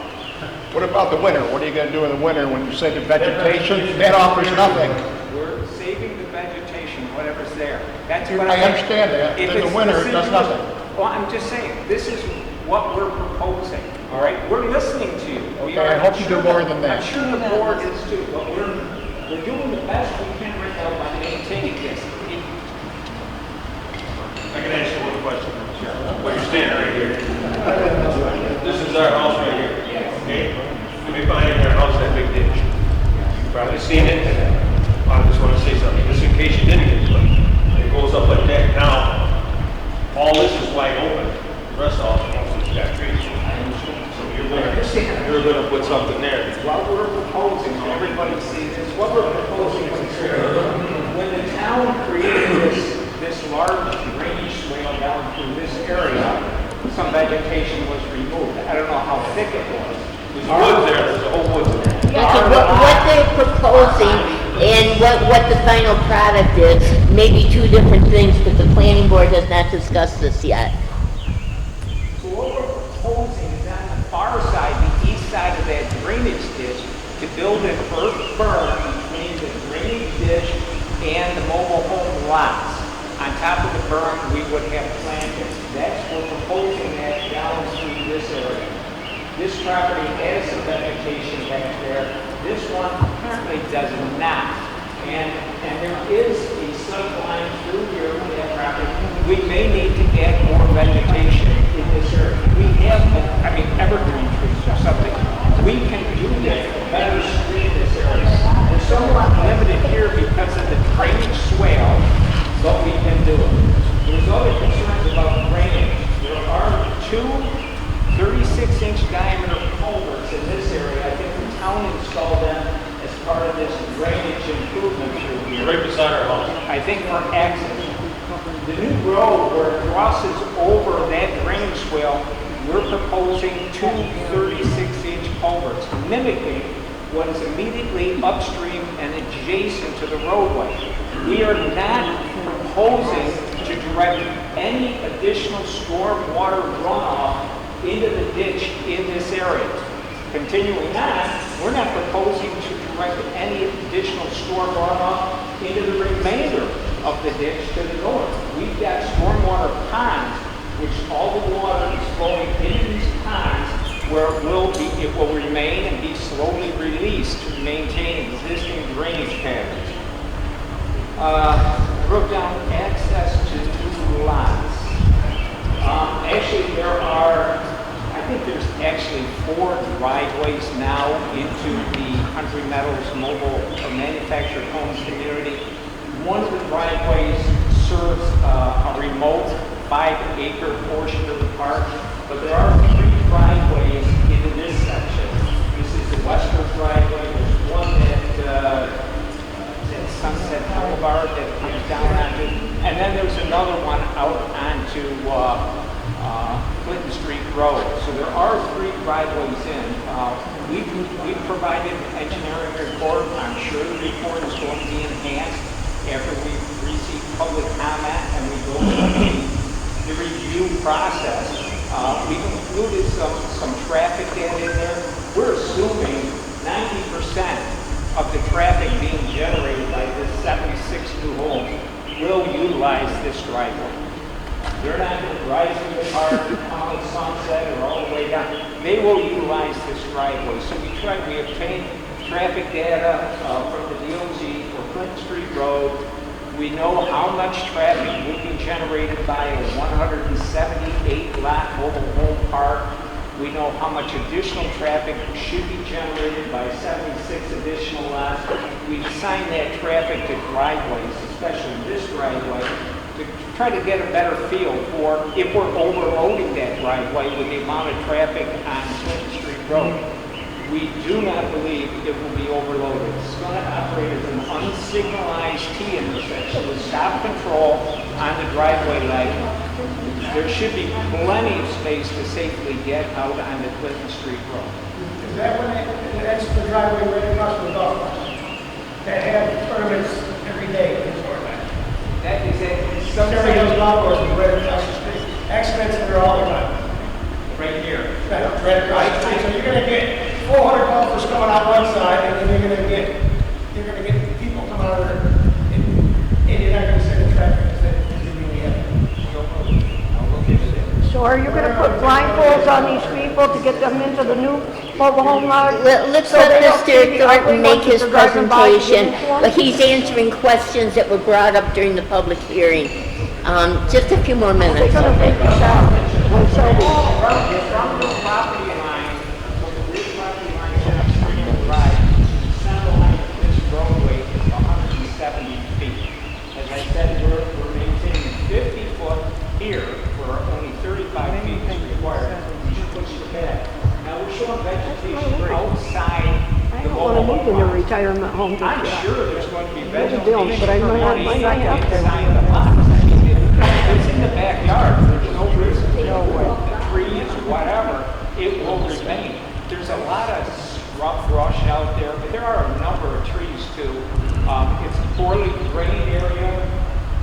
What about the winter? What are you going to do in the winter when you say the vegetation? That offers nothing. We're saving the vegetation, whatever's there. That's what I understand that. If In the it's winter, it does deciduous- nothing. Well, I'm just saying, this is what we're proposing, all right? We're listening to you. We Okay, I are- hope you do more than that. I'm sure the board is too, but we're doing the best we can right now by maintaining this. I can ask you one question. Well, you're standing right here. This is our house right here. Okay? Maybe behind our house, that big ditch. You've probably seen it. I just want to say something, just in case you didn't get to it. It goes up like that. Now, all this is wide open. The rest of the house has got trees. So you're gonna put something there. What we're proposing, everybody sees this, what we're proposing is here. When the town created this large drainage swale down through this area, some vegetation was removed. I don't know how thick it was. There's woods there, there's a whole woods there. Okay, what they're proposing and what the final product is, maybe two different things, but the planning board has not discussed this yet. So what we're proposing is on the far side, the east side of that drainage ditch, to build an earth berm between the drainage ditch and the mobile home lots. On top of the berm, we would have planters. We're proposing that down through this area. This property has some vegetation back there. This one currently does not. And there is a sight line through here with that property. We may need to add more vegetation in this area. We have, evergreen trees or something. We can do that to better screen this area. We're somewhat limited here because of the drainage swale, but we can do it. There's other concerns about drainage. There are two 36-inch diameter culverts in this area. I think the town installed them as part of this drainage improvement through here. Right beside our house. I think for access. The new road where it crosses over that drainage swale, we're proposing two 36-inch culverts, mimicking what is immediately upstream and adjacent to the roadway. We are not proposing to direct any additional stormwater runoff into the ditch in this area. Continuing on, we're not proposing to direct any additional storm runoff into the remainder of the ditch to the north. We've got stormwater ponds, which all the water is flowing into these ponds, where it will remain and be slowly released to maintain existing drainage patterns. Broke down access to new lots. Actually, I think there's actually 4 driveways now into the Country Meadows mobile manufactured homes community. One of the driveways serves a remote 5-acre portion of the park, but there are 3 driveways into this section. This is the western driveway. There's one at Sunset Boulevard that comes down onto, and then there's another one out onto Clinton Street Road. So there are 3 driveways in. We've provided an engineering report. I'm sure the report is going to be enhanced after we receive public comment and we go through the review process. We've included some traffic data in there. We're assuming 90% of the traffic being generated by this 76 new homes will utilize this driveway. They're not going to drive through the park, come at sunset, or all the way down. They will utilize this driveway. So we obtained traffic data from the DOT for Clinton Street Road. We know how much traffic will be generated by a 178 lot mobile home park. We know how much additional traffic should be generated by 76 additional lots. We've assigned that traffic to driveways, especially this driveway, to try to get a better feel for if we're overloading that driveway with the amount of traffic on Clinton Street Road. We do not believe it will be overloaded. It's going to operate as an unsignalized T intersection with stop control on the driveway light. There should be plenty of space to safely get out onto Clinton Street Road. Is that when that's the driveway right across the golf course? That have permits every day for that? That is it. Every those golf courses right across the street. Accidents are all the time. Right here. Right across the street. So you're gonna get 400 golfers coming out one side, and then you're gonna get people coming out of there, and you're not gonna see the traffic as you really have. So are you gonna put blindfolds on these people to get them into the new mobile home lot? Let's So let they don't see Mr. the Thornton ugly make ones his that are driving by to get presentation. into 'em? But he's answering questions that were brought up during the public hearing. Just a few more minutes. They're gonna okay? take this out. When so From the property line, from the rear property line to Stringham Drive, the center line of this roadway is 170 feet. As I said, we're maintaining 50 foot here where only 35 feet is required. We should push it back. Now we're showing vegetation outside I the don't wanna mobile move in a home. retirement home just I'm yet. sure there's going to be Maybe vegetation don't, but I for might not- money might not have to. inside the box. It's in the backyard, there's no risk, the trees, whatever, it will remain. There's a lot of scrub brush out there, but there are a number of trees too. It's a poorly drained area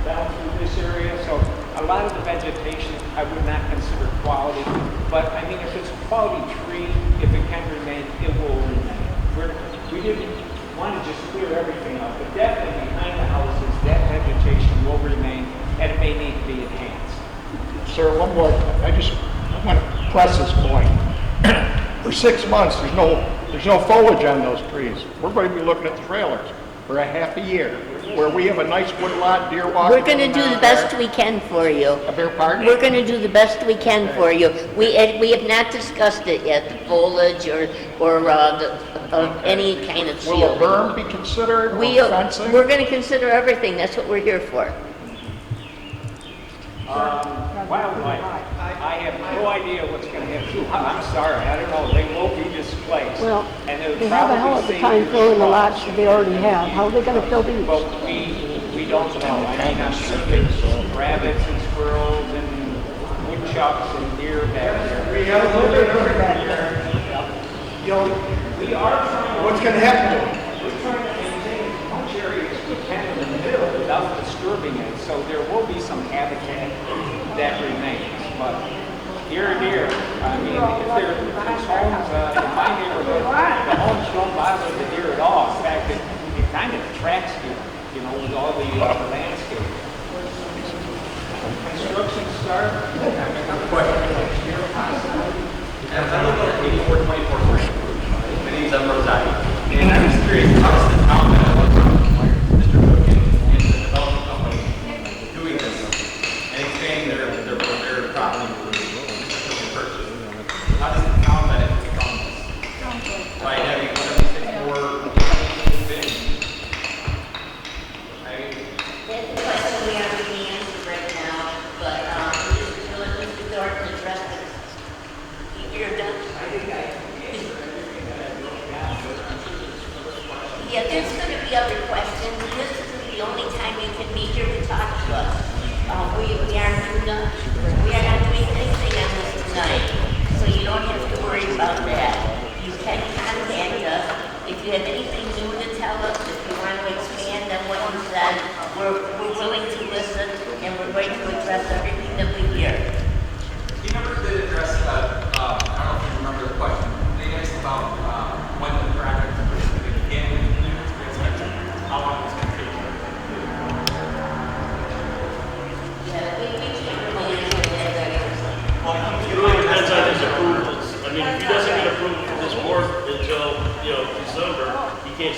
down through this area, so a lot of the vegetation I would not consider quality. But I mean, if it's a quality tree, if it can remain, it will remain. We didn't want to just clear everything up, but definitely behind the houses, that vegetation will remain, and it may need to be enhanced. Sir, one more, I want to press this point. For 6 months, there's no foliage on those trees. We're going to be looking at the trailers for a half a year, where we have a nice wood lot, deer walking. We're gonna do the best we can for you. I beg your pardon? We're gonna do the best we can for you. We have not discussed it yet, the foliage or any kind of Will a shield. berm be considered, or fencing? We're gonna consider everything, that's what we're here for. Wildlife, I have no idea what's going to happen. I'm sorry, I don't know, they will be displaced. Well, And it would they have a hell of probably a time save filling the your lots that they already have. How are they gonna fill these? But we don't know. I mean, I'm sure there's rabbits and squirrels and woodchucks and deer back there. We have a little bit of everything there. You know, We are trying. what's gonna happen to them? We're trying to maintain as much area as we can in the middle without disturbing it, so there will be some habitat that remains. But here and here, I mean, if there's homes in my neighborhood, the homes don't bother the deer at all. In fact, it kind of attracts deer, you know, with all the landscape. Construction start. As I look at 8424 my name is Rosati, and I'm just curious, how does the town Mr. Cook and the development company doing this and expanding their property purchase? How does the town benefit from this? By having 76 more things? That's the question we are being answered right now, but Mr. Thornton addressed it. You're done? Yeah, there's going to be other questions. This isn't the only time you can be here to talk to us. We are not doing anything on this tonight, so you don't have to worry about that. You can contact us. If you have anything new to tell us, if you want to expand on what you said, we're willing to listen, and we're going to address everything that we hear. You never did address, I don't know if you remember the question, they asked about when the project was going to begin, how long it's going to take. Yeah, we can't really answer that. It really depends on his approvals. I mean, if he doesn't get approval from this board until, December,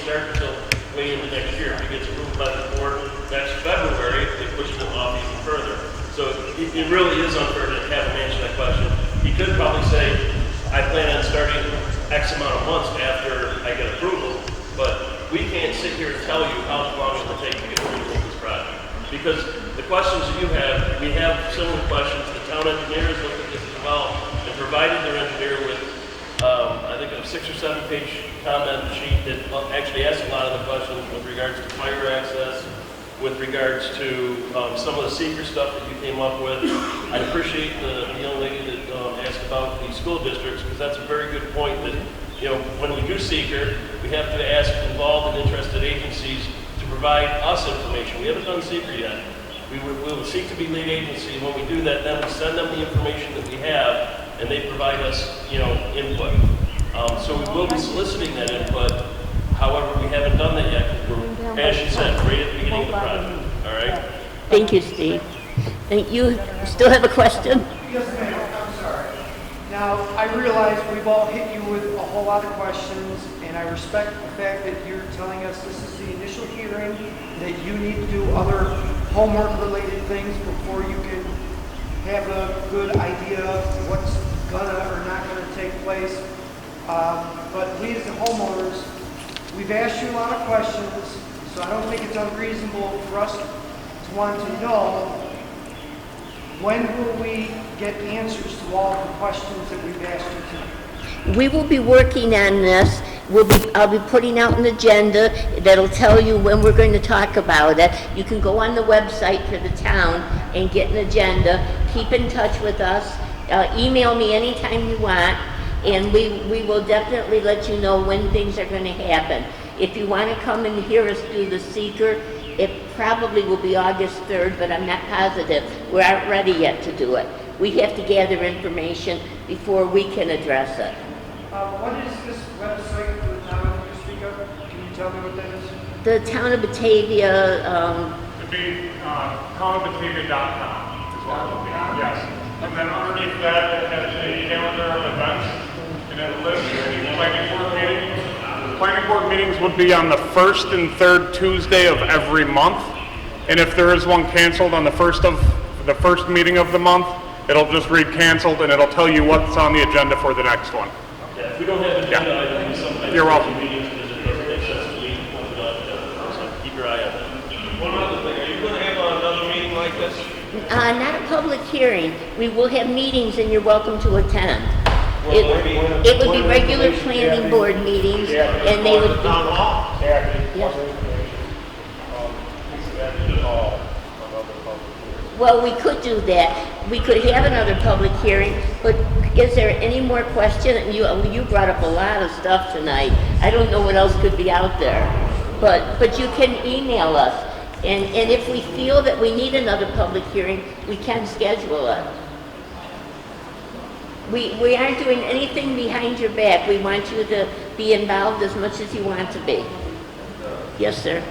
start until way into next year. If it gets approved by the board next February, it pushes it off even further. So it really is unfair to have him answer that question. He could probably say, I plan on starting X amount of months after I get approval, but we can't sit here and tell you how long it will take to get approval of this project. Because the questions that you have, we have similar questions. The town engineers looked at this as well and provided their engineer with, I think, a 6 or 7 page comment sheet that actually asked a lot of the questions with regards to fire access, with regards to some of the SEQR stuff that you came up with. I appreciate the young lady that asked about the school districts, because that's a very good point that, you know, when we do SEQR, we have to ask involved and interested agencies to provide us information. We haven't done SEQR yet. We will seek to be lead agency. When we do that, then we send them the information that we have, and they provide us, you know, input. So we will be soliciting that input. However, we haven't done that yet. We're, as she said, right at the beginning of the project. All right? Thank you, Steve. And you still have a question? Yes, ma'am, I'm sorry. Now, I realize we've all hit you with a whole lot of questions, and I respect the fact that you're telling us this is the initial hearing, that you need to do other homework-related things before you can have a good idea of what's gonna or not gonna take place. But we as the homeowners, we've asked you a lot of questions, so I don't think it's unreasonable for us to want to know, when will we get answers to all of the questions that we've asked you tonight? We will be working on this. I'll be putting out an agenda that'll tell you when we're going to talk about it. You can go on the website for the town and get an agenda. Keep in touch with us. Email me anytime you want, and we will definitely let you know when things are going to happen. If you want to come and hear us do the SEQR, it probably will be August 3rd, but I'm not positive. We aren't ready yet to do it. We have to gather information before we can address it. What is this website for the town you speak of? Can you tell me what that is? The town of Batavia, To be townofbatavia.com is what it'll be, yes. And then underneath that, it has a calendar of events, and it lists the planning board meetings. Planning board meetings would be on the first and third Tuesday of every month. And if there is one canceled on the first meeting of the month, it'll just read canceled, and it'll tell you what's on the agenda for the next one. Yeah, if we don't have agenda items, sometimes You're welcome. meetings because it doesn't make sense to leave without agenda. So keep your eye on that. One other thing, are you going to have another meeting like this? not a public hearing. We will have meetings and you're welcome to attend. It would be regular planning board meetings and they would be. Well, we could do that. We could have another public hearing, but is there any more question? You brought up a lot of stuff tonight. I don't know what else could be out there. But you can email us. And if we feel that we need another public hearing, we can schedule it. We aren't doing anything behind your back. We want you to be involved as much as you want to be. Yes, sir.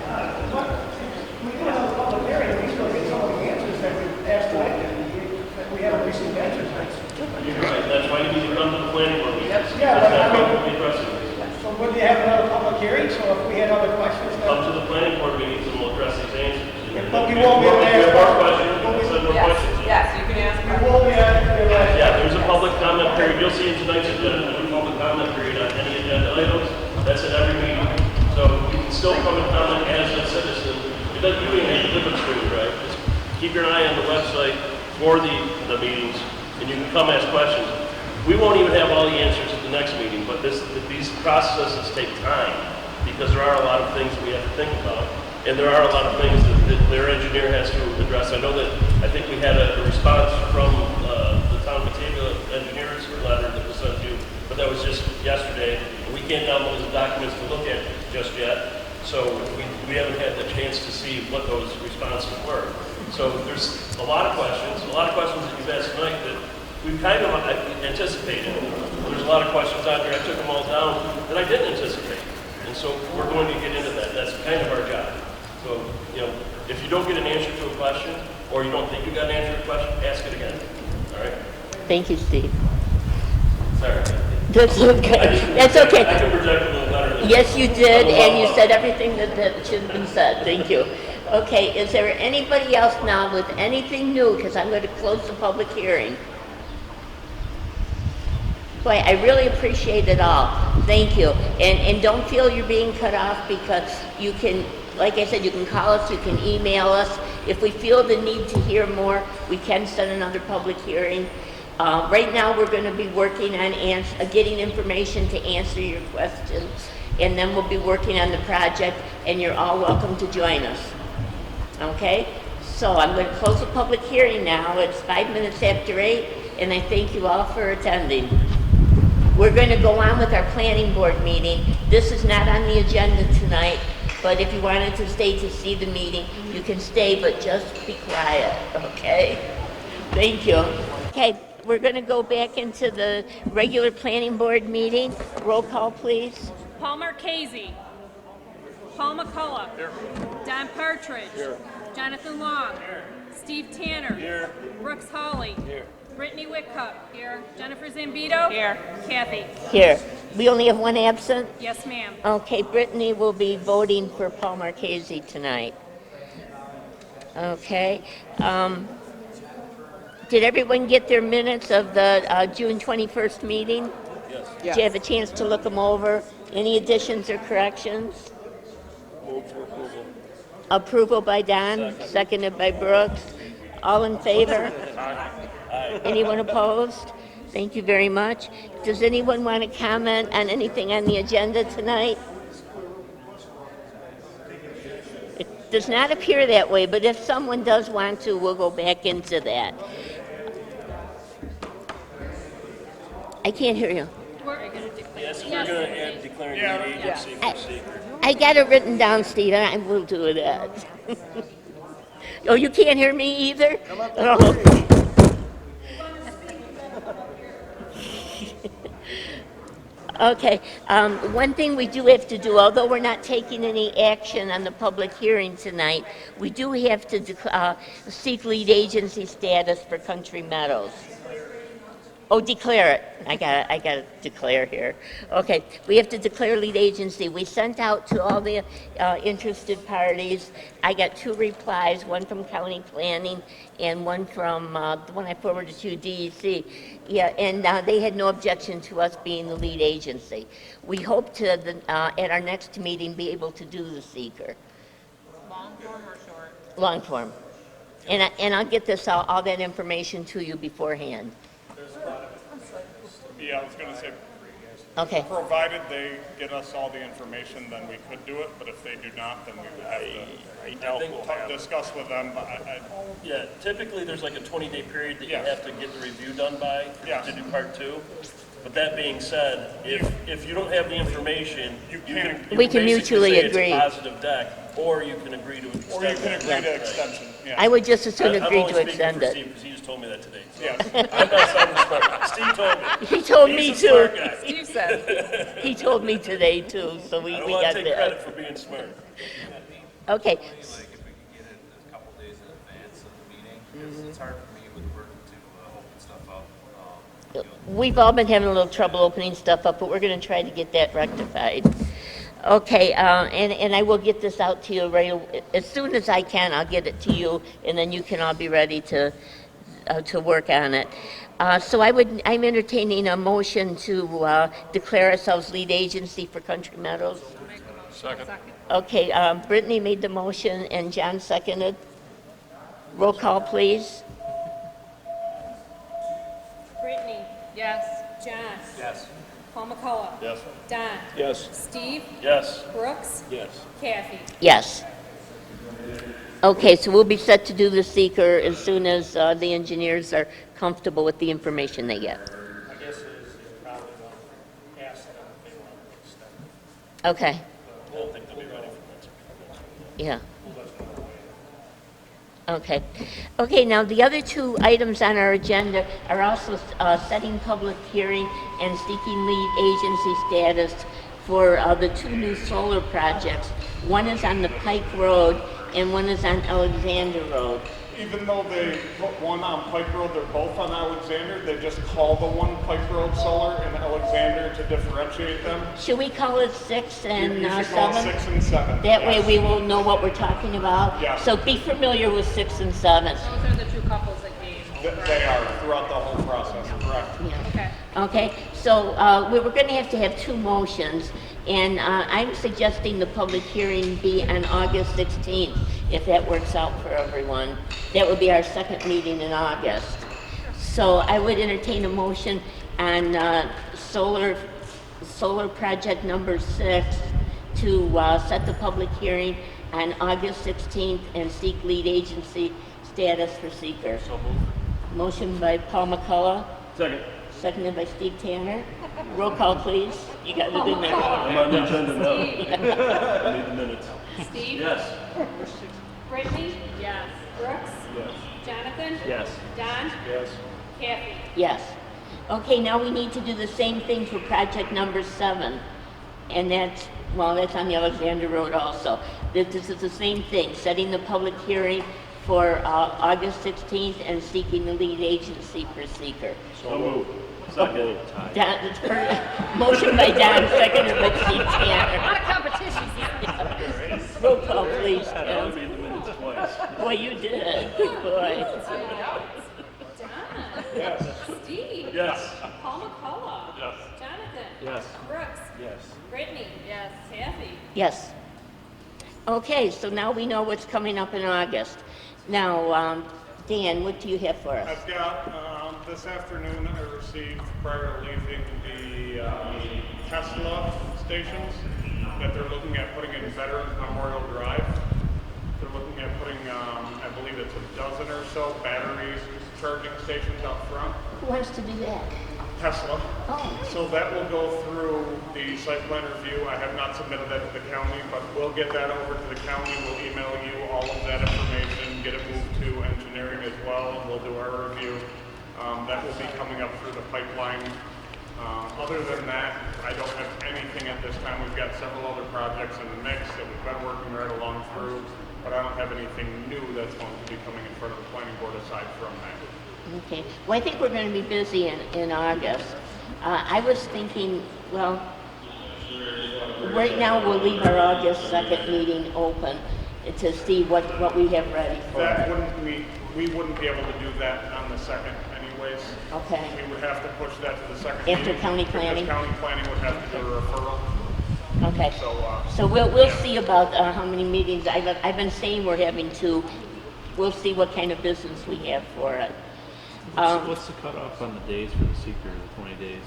That's why you need to come to the planning board meeting. Yeah, but I mean, so would you have another public hearing, so if we had other questions? Come to the planning board meetings and we'll address these answers. But we won't be able to ask more questions. More questions. Yes, you can ask. We won't be able to Yeah, there's a public comment period. You'll see in tonight's agenda, there's a public comment period on any agenda items. That's at every meeting. So you can still come and comment as a citizen. It doesn't mean you live in Stringham, right? Just keep your eye on the website for the meetings, and you can come ask questions. We won't even have all the answers at the next meeting, but these processes take time because there are a lot of things we have to think about. And there are a lot of things that their engineer has to address. I know that, I think we had a response from the town of Batavia engineers letter that was sent to you, but that was just yesterday. And we can't download the documents to look at just yet. So we haven't had the chance to see what those responses were. So there's a lot of questions that you've asked tonight that we've kind of anticipated. There's a lot of questions out there. I took them all down that I didn't anticipate. And so we're going to get into that. That's kind of our job. So, if you don't get an answer to a question, or you don't think you got an answer to a question, ask it again. All right? Thank you, Steve. Sorry. That's okay. That's okay. I can project a little better than Yes, you did, and you said everything that should have been said. Thank you. Okay, is there anybody else now with anything new? Because I'm going to close the public hearing. Boy, I really appreciate it all. Thank you. And don't feel you're being cut off, because you can, like I said, you can call us, you can email us. If we feel the need to hear more, we can set another public hearing. Right now, we're going to be working on getting information to answer your questions, and then we'll be working on the project, and you're all welcome to join us. Okay? So I'm going to close the public hearing now. It's 5 minutes after 8, and I thank you all for attending. We're going to go on with our planning board meeting. This is not on the agenda tonight, but if you wanted to stay to see the meeting, you can stay, but just be quiet, okay? Thank you. Okay, we're going to go back into the regular planning board meeting. Roll call, please. Paul Marchese. Paul McCullough. Here. Don Partridge. Here. Jonathan Long. Here. Steve Tanner. Here. Brooks Hawley. Here. Brittany Whitcup. Here. Jennifer Zambito. Here. Kathy. Here. We only have one absent? Yes, ma'am. Okay, Brittany will be voting for Paul Marchese tonight. Okay. Did everyone get their minutes of the June 21st meeting? Yes. Did you have a chance to look them over? Any additions or corrections? Move for approval. Approval by Don, seconded by Brooks. All in favor? Aye. Anyone opposed? Thank you very much. Does anyone want to comment on anything on the agenda tonight? It does not appear that way, but if someone does want to, we'll go back into that. I can't hear you. Yes, we're going to add declaring lead agency for SEQR. I got it written down, Steve, and I will do that. Oh, you can't hear me either? Oh. Okay, one thing we do have to do, although we're not taking any action on the public hearing tonight, we do have to seek lead agency status for Country Meadows. Oh, declare it. I got to declare here. Okay, we have to declare lead agency. We sent out to all the interested parties. I got 2 replies, one from County Planning and one from the one I forwarded to DEC. Yeah, and they had no objection to us being the lead agency. We hope to, at our next meeting, be able to do the SEQR. Long form or short? Long form. And I'll get this all that information to you beforehand. Yeah, I was going to say, Okay. provided they get us all the information, then we could do it, but if they do not, then we would have to discuss with them. But Yeah, typically there's like a 20-day period that you have to get the review done by to do part 2. But that being said, if you don't have the information, you can mutually say agree. It's a positive deck, or you can agree to extend it. Or you can agree to extension. Yeah. I would just as soon I'm agree only to speaking extend for it. Steve, because he just told me that today. Yes. I'm not sounding smart. Steve told me. He told He's me a too. smart guy. Steve said. He told me today too, so we I don't got want to take that. credit for being smart. Okay. Like if we could get it a couple days in advance of the meeting, because it's hard for me with work to open stuff up. We've all been having a little trouble opening stuff up, but we're going to try to get that rectified. Okay, and I will get this out to you as soon as I can. I'll get it to you, and then you can all be ready to work on it. So I'm entertaining a motion to declare ourselves lead agency for Country Meadows. Second. Okay, Brittany made the motion and John seconded. Roll call, please. Brittany. Yes. John. Yes. Paul McCullough. Yes. Don. Yes. Steve. Yes. Brooks. Yes. Kathy. Yes. Okay, so we'll be set to do the SEQR as soon as the engineers are comfortable with the information they get. I guess it is probably going to ask them if they want to extend. Okay, I don't think they'll be ready for that. yeah. Okay. Okay, now the other 2 items on our agenda are also setting public hearing and seeking lead agency status for the 2 new solar projects. One is on the Pike Road and one is on Alexander Road. Even though they put one on Pike Road, they're both on Alexander, they just call the one Pike Road Solar and Alexander to differentiate them. Should we call it 6 and You should call 7? 6 and 7. That way yes. we will know what we're talking about. Yes. So be familiar with 6 and 7. Those are the two couples that gave. They are throughout the whole process, correct? Okay. Okay, so we're going to have 2 motions, and I'm suggesting the public hearing be on August 16th, if that works out for everyone. That would be our second meeting in August. So I would entertain a motion on solar project number 6 to set the public hearing on August 16th and seek lead agency status for seeker. So moved. Motion by Paul McCullough. Second. Seconded by Steve Tanner. Roll call, please. You got the good minute. I'm on the agenda now. I need the minutes. Steve? Yes. Brittany? Yes. Brooks? Yes. Jonathan? Yes. Don? Yes. Kathy? Yes. Okay, now we need to do the same thing for project number 7. And that's on the Alexander Road also. This is the same thing, setting the public hearing for August 16th and seeking the lead agency for seeker. So moved. Second. Motion by Don, seconded by Steve Tanner. A lot of competition here. Roll call, please. I Tim. read the minutes twice. Boy, you did. Good boy. Don? Yes. Steve? Yes. Paul McCullough? Yes. Jonathan? Yes. Brooks? Yes. Brittany? Yes. Kathy? Yes. Okay, so now we know what's coming up in August. Now, Dan, what do you have for us? I've got, this afternoon I received prior to leaving the Tesla stations that they're looking at putting in Veterans Memorial Drive. They're looking at putting, I believe it's a dozen or so batteries charging stations out front. Who wants to do that? Tesla. Oh. So that will go through the site plan review. I have not submitted that to the county, but we'll get that over to the county. We'll email you all of that information, get it moved to engineering as well, and we'll do our review. That will be coming up through the pipeline. Other than that, I don't have anything at this time. We've got several other projects in the mix that we've been working right along through, but I don't have anything new that's going to be coming in front of the planning board aside from that. Okay. Well, I think we're going to be busy in August. I was thinking, well, right now we'll leave our August 2nd meeting open to see what we have ready for That it. we wouldn't be able to do that on the 2nd anyways. Okay. We would have to push that to the 2nd After meeting, county planning? Because county planning would have to do a referral. Okay. So we'll see about how many meetings. I've been saying we're having 2. We'll see what kind of business we have for it. What's the cutoff on the days for the seeker, the 20 days?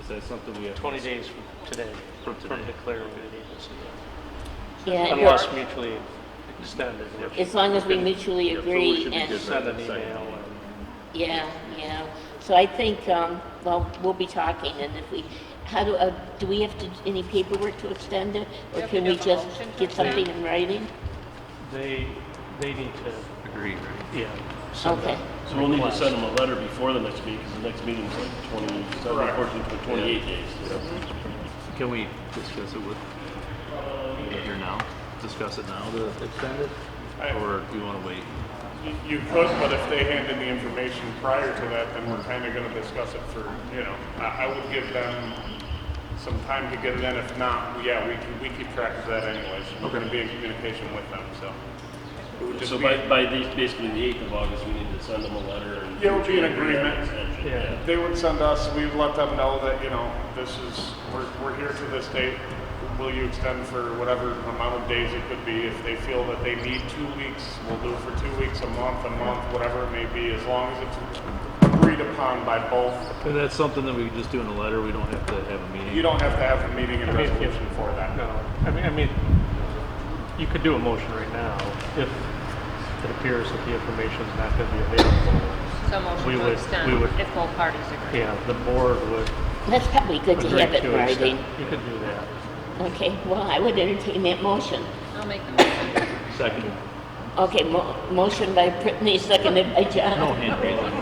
Is that something we have? 20 days from today. From today. From declaring an agency. Yeah, Unless mutually extended. As long as we mutually So we agree should be and. good Send an email. Yeah. So I think, we'll be talking, and if we, do we have to, any paperwork to extend it? Or can we just get something in writing? They need to. Agree, right? Yeah. Okay. So we'll need to send them a letter before the next meeting, because the next meeting's like 27, 14, 28 days. Can we discuss it with, here now? Discuss it now to extend it? Or do you want to wait? You could, but if they hand in the information prior to that, then we're kind of going to discuss it for, I would give them some time to get it in. If not, we keep track of that anyways. We're going to be in communication with them, so. It would just So be- by basically the 8th of August, we need to send them a letter and. Yeah, it would be an agreement. Yeah. They would send us, we'd let them know that, we're here to this date. Will you extend for whatever amount of days it could be? If they feel that they need 2 weeks, we'll do it for 2 weeks, a month, whatever it may be, as long as it's agreed upon by both. And that's something that we can just do in a letter, we don't have to have a meeting? You don't have to have a meeting and resolution for that. No, I mean, you could do a motion right now if it appears that the information is not going to be available. So motion We to would- extend we would- if both parties agree. Yeah, the board would. That's probably good to agree have it in writing. extend- You could do that. Okay, well, I would entertain that motion. I'll make the motion. Second. Okay, motion by Brittany, seconded by John. No hand raising.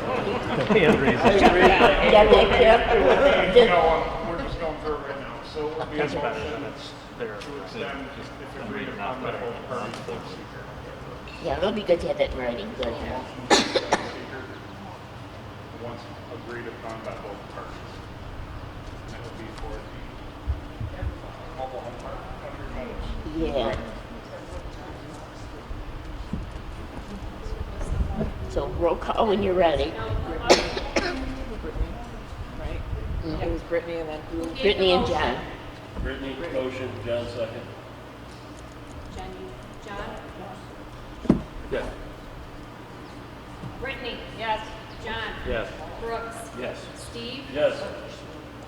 Hand raising. Got that, Jeff? We're just going through it right now, so it would be a That's better motion than it's there. to extend if agreed upon by both parties. Yeah, it'll be good to have that in writing, good. Once agreed upon by both parties. And that would be for the mobile home park, Country Meadows. Yeah. So roll call when you're ready. Right? It was Brittany and then who? Brittany and John. Brittany, motion, John second. John? Yeah. Brittany? Yes. John? Yes. Brooks? Yes. Steve? Yes.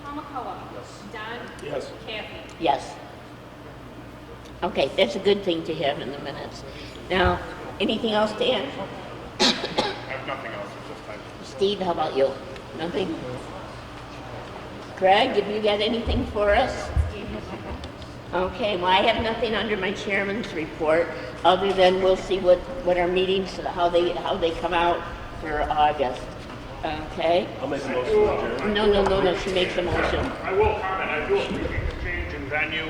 Paul McCullough? Yes. Don? Yes. Kathy? Yes. Okay, that's a good thing to have in the minutes. Now, anything else, Dan? I have nothing else at this time. Steve, how about you? Nothing? Greg, have you got anything for us? Okay, well, I have nothing under my chairman's report, other than we'll see what our meetings, how they come out for August. Okay? I'll make a motion to adjourn. No, she makes a motion. I will comment, I do appreciate the change in venue.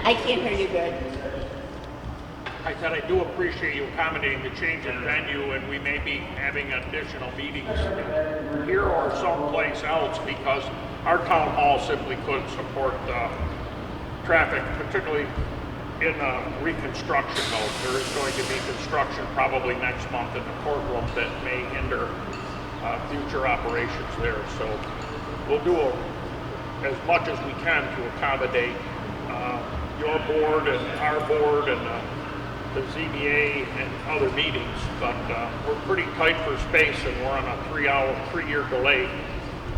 I can't hear you, Greg. I said I do appreciate you accommodating the change in venue, and we may be having additional meetings here or someplace else because our town hall simply couldn't support traffic, particularly in reconstruction mode. There is going to be construction probably next month in the courtroom that may hinder future operations there. So we'll do as much as we can to accommodate your board and our board and the ZBA and other meetings, but we're pretty tight for space and we're on a 3-year delay.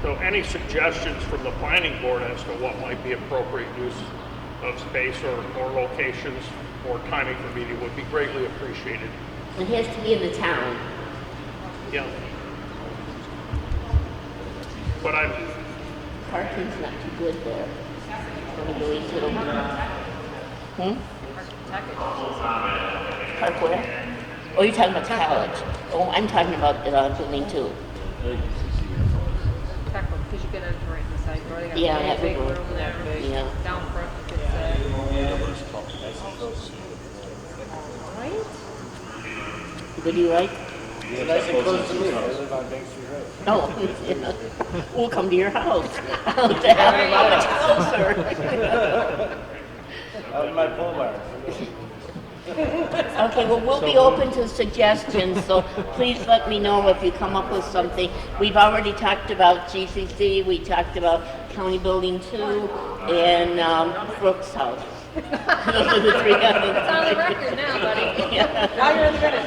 So any suggestions from the planning board as to what might be appropriate use of space or locations or timing for meeting would be greatly appreciated. It has to be in the town. Yeah. But Parking's not too good there. Park where? Oh, you're talking about the college. Oh, I'm talking about building 2. Because you get into right in the side door. They got Yeah, a that big would room work. there. Yeah. Down front, you could say. Right? What do you like? It's nice and close to me. I live on Bank Street Road. Oh, yeah. We'll come to your house. I'll have it much closer. Out of my pole barn. Okay, well, we'll be open to suggestions, so please let me know if you come up with something. We've already talked about GCC, we talked about County Building 2, and Brooks' house. Those are the 3 It's on the record now, buddy. Now you're in the minutes.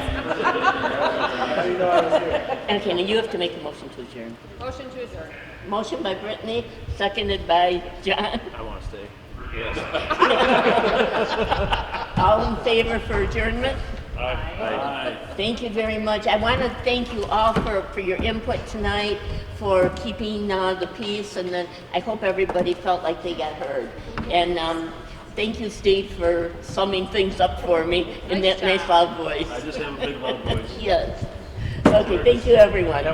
Okay, now you have to make a motion to adjourn. Motion to adjourn. Motion by Brittany, seconded by John. I want to stay. Yes. All in favor for adjournment? Aye. Thank you very much. I want to thank you all for your input tonight, for keeping the peace, and then I hope everybody felt like they got heard. And thank you, Steve, for summing things up for me in that nice loud voice. I just have a big loud voice. Yes. Okay, thank you, everyone.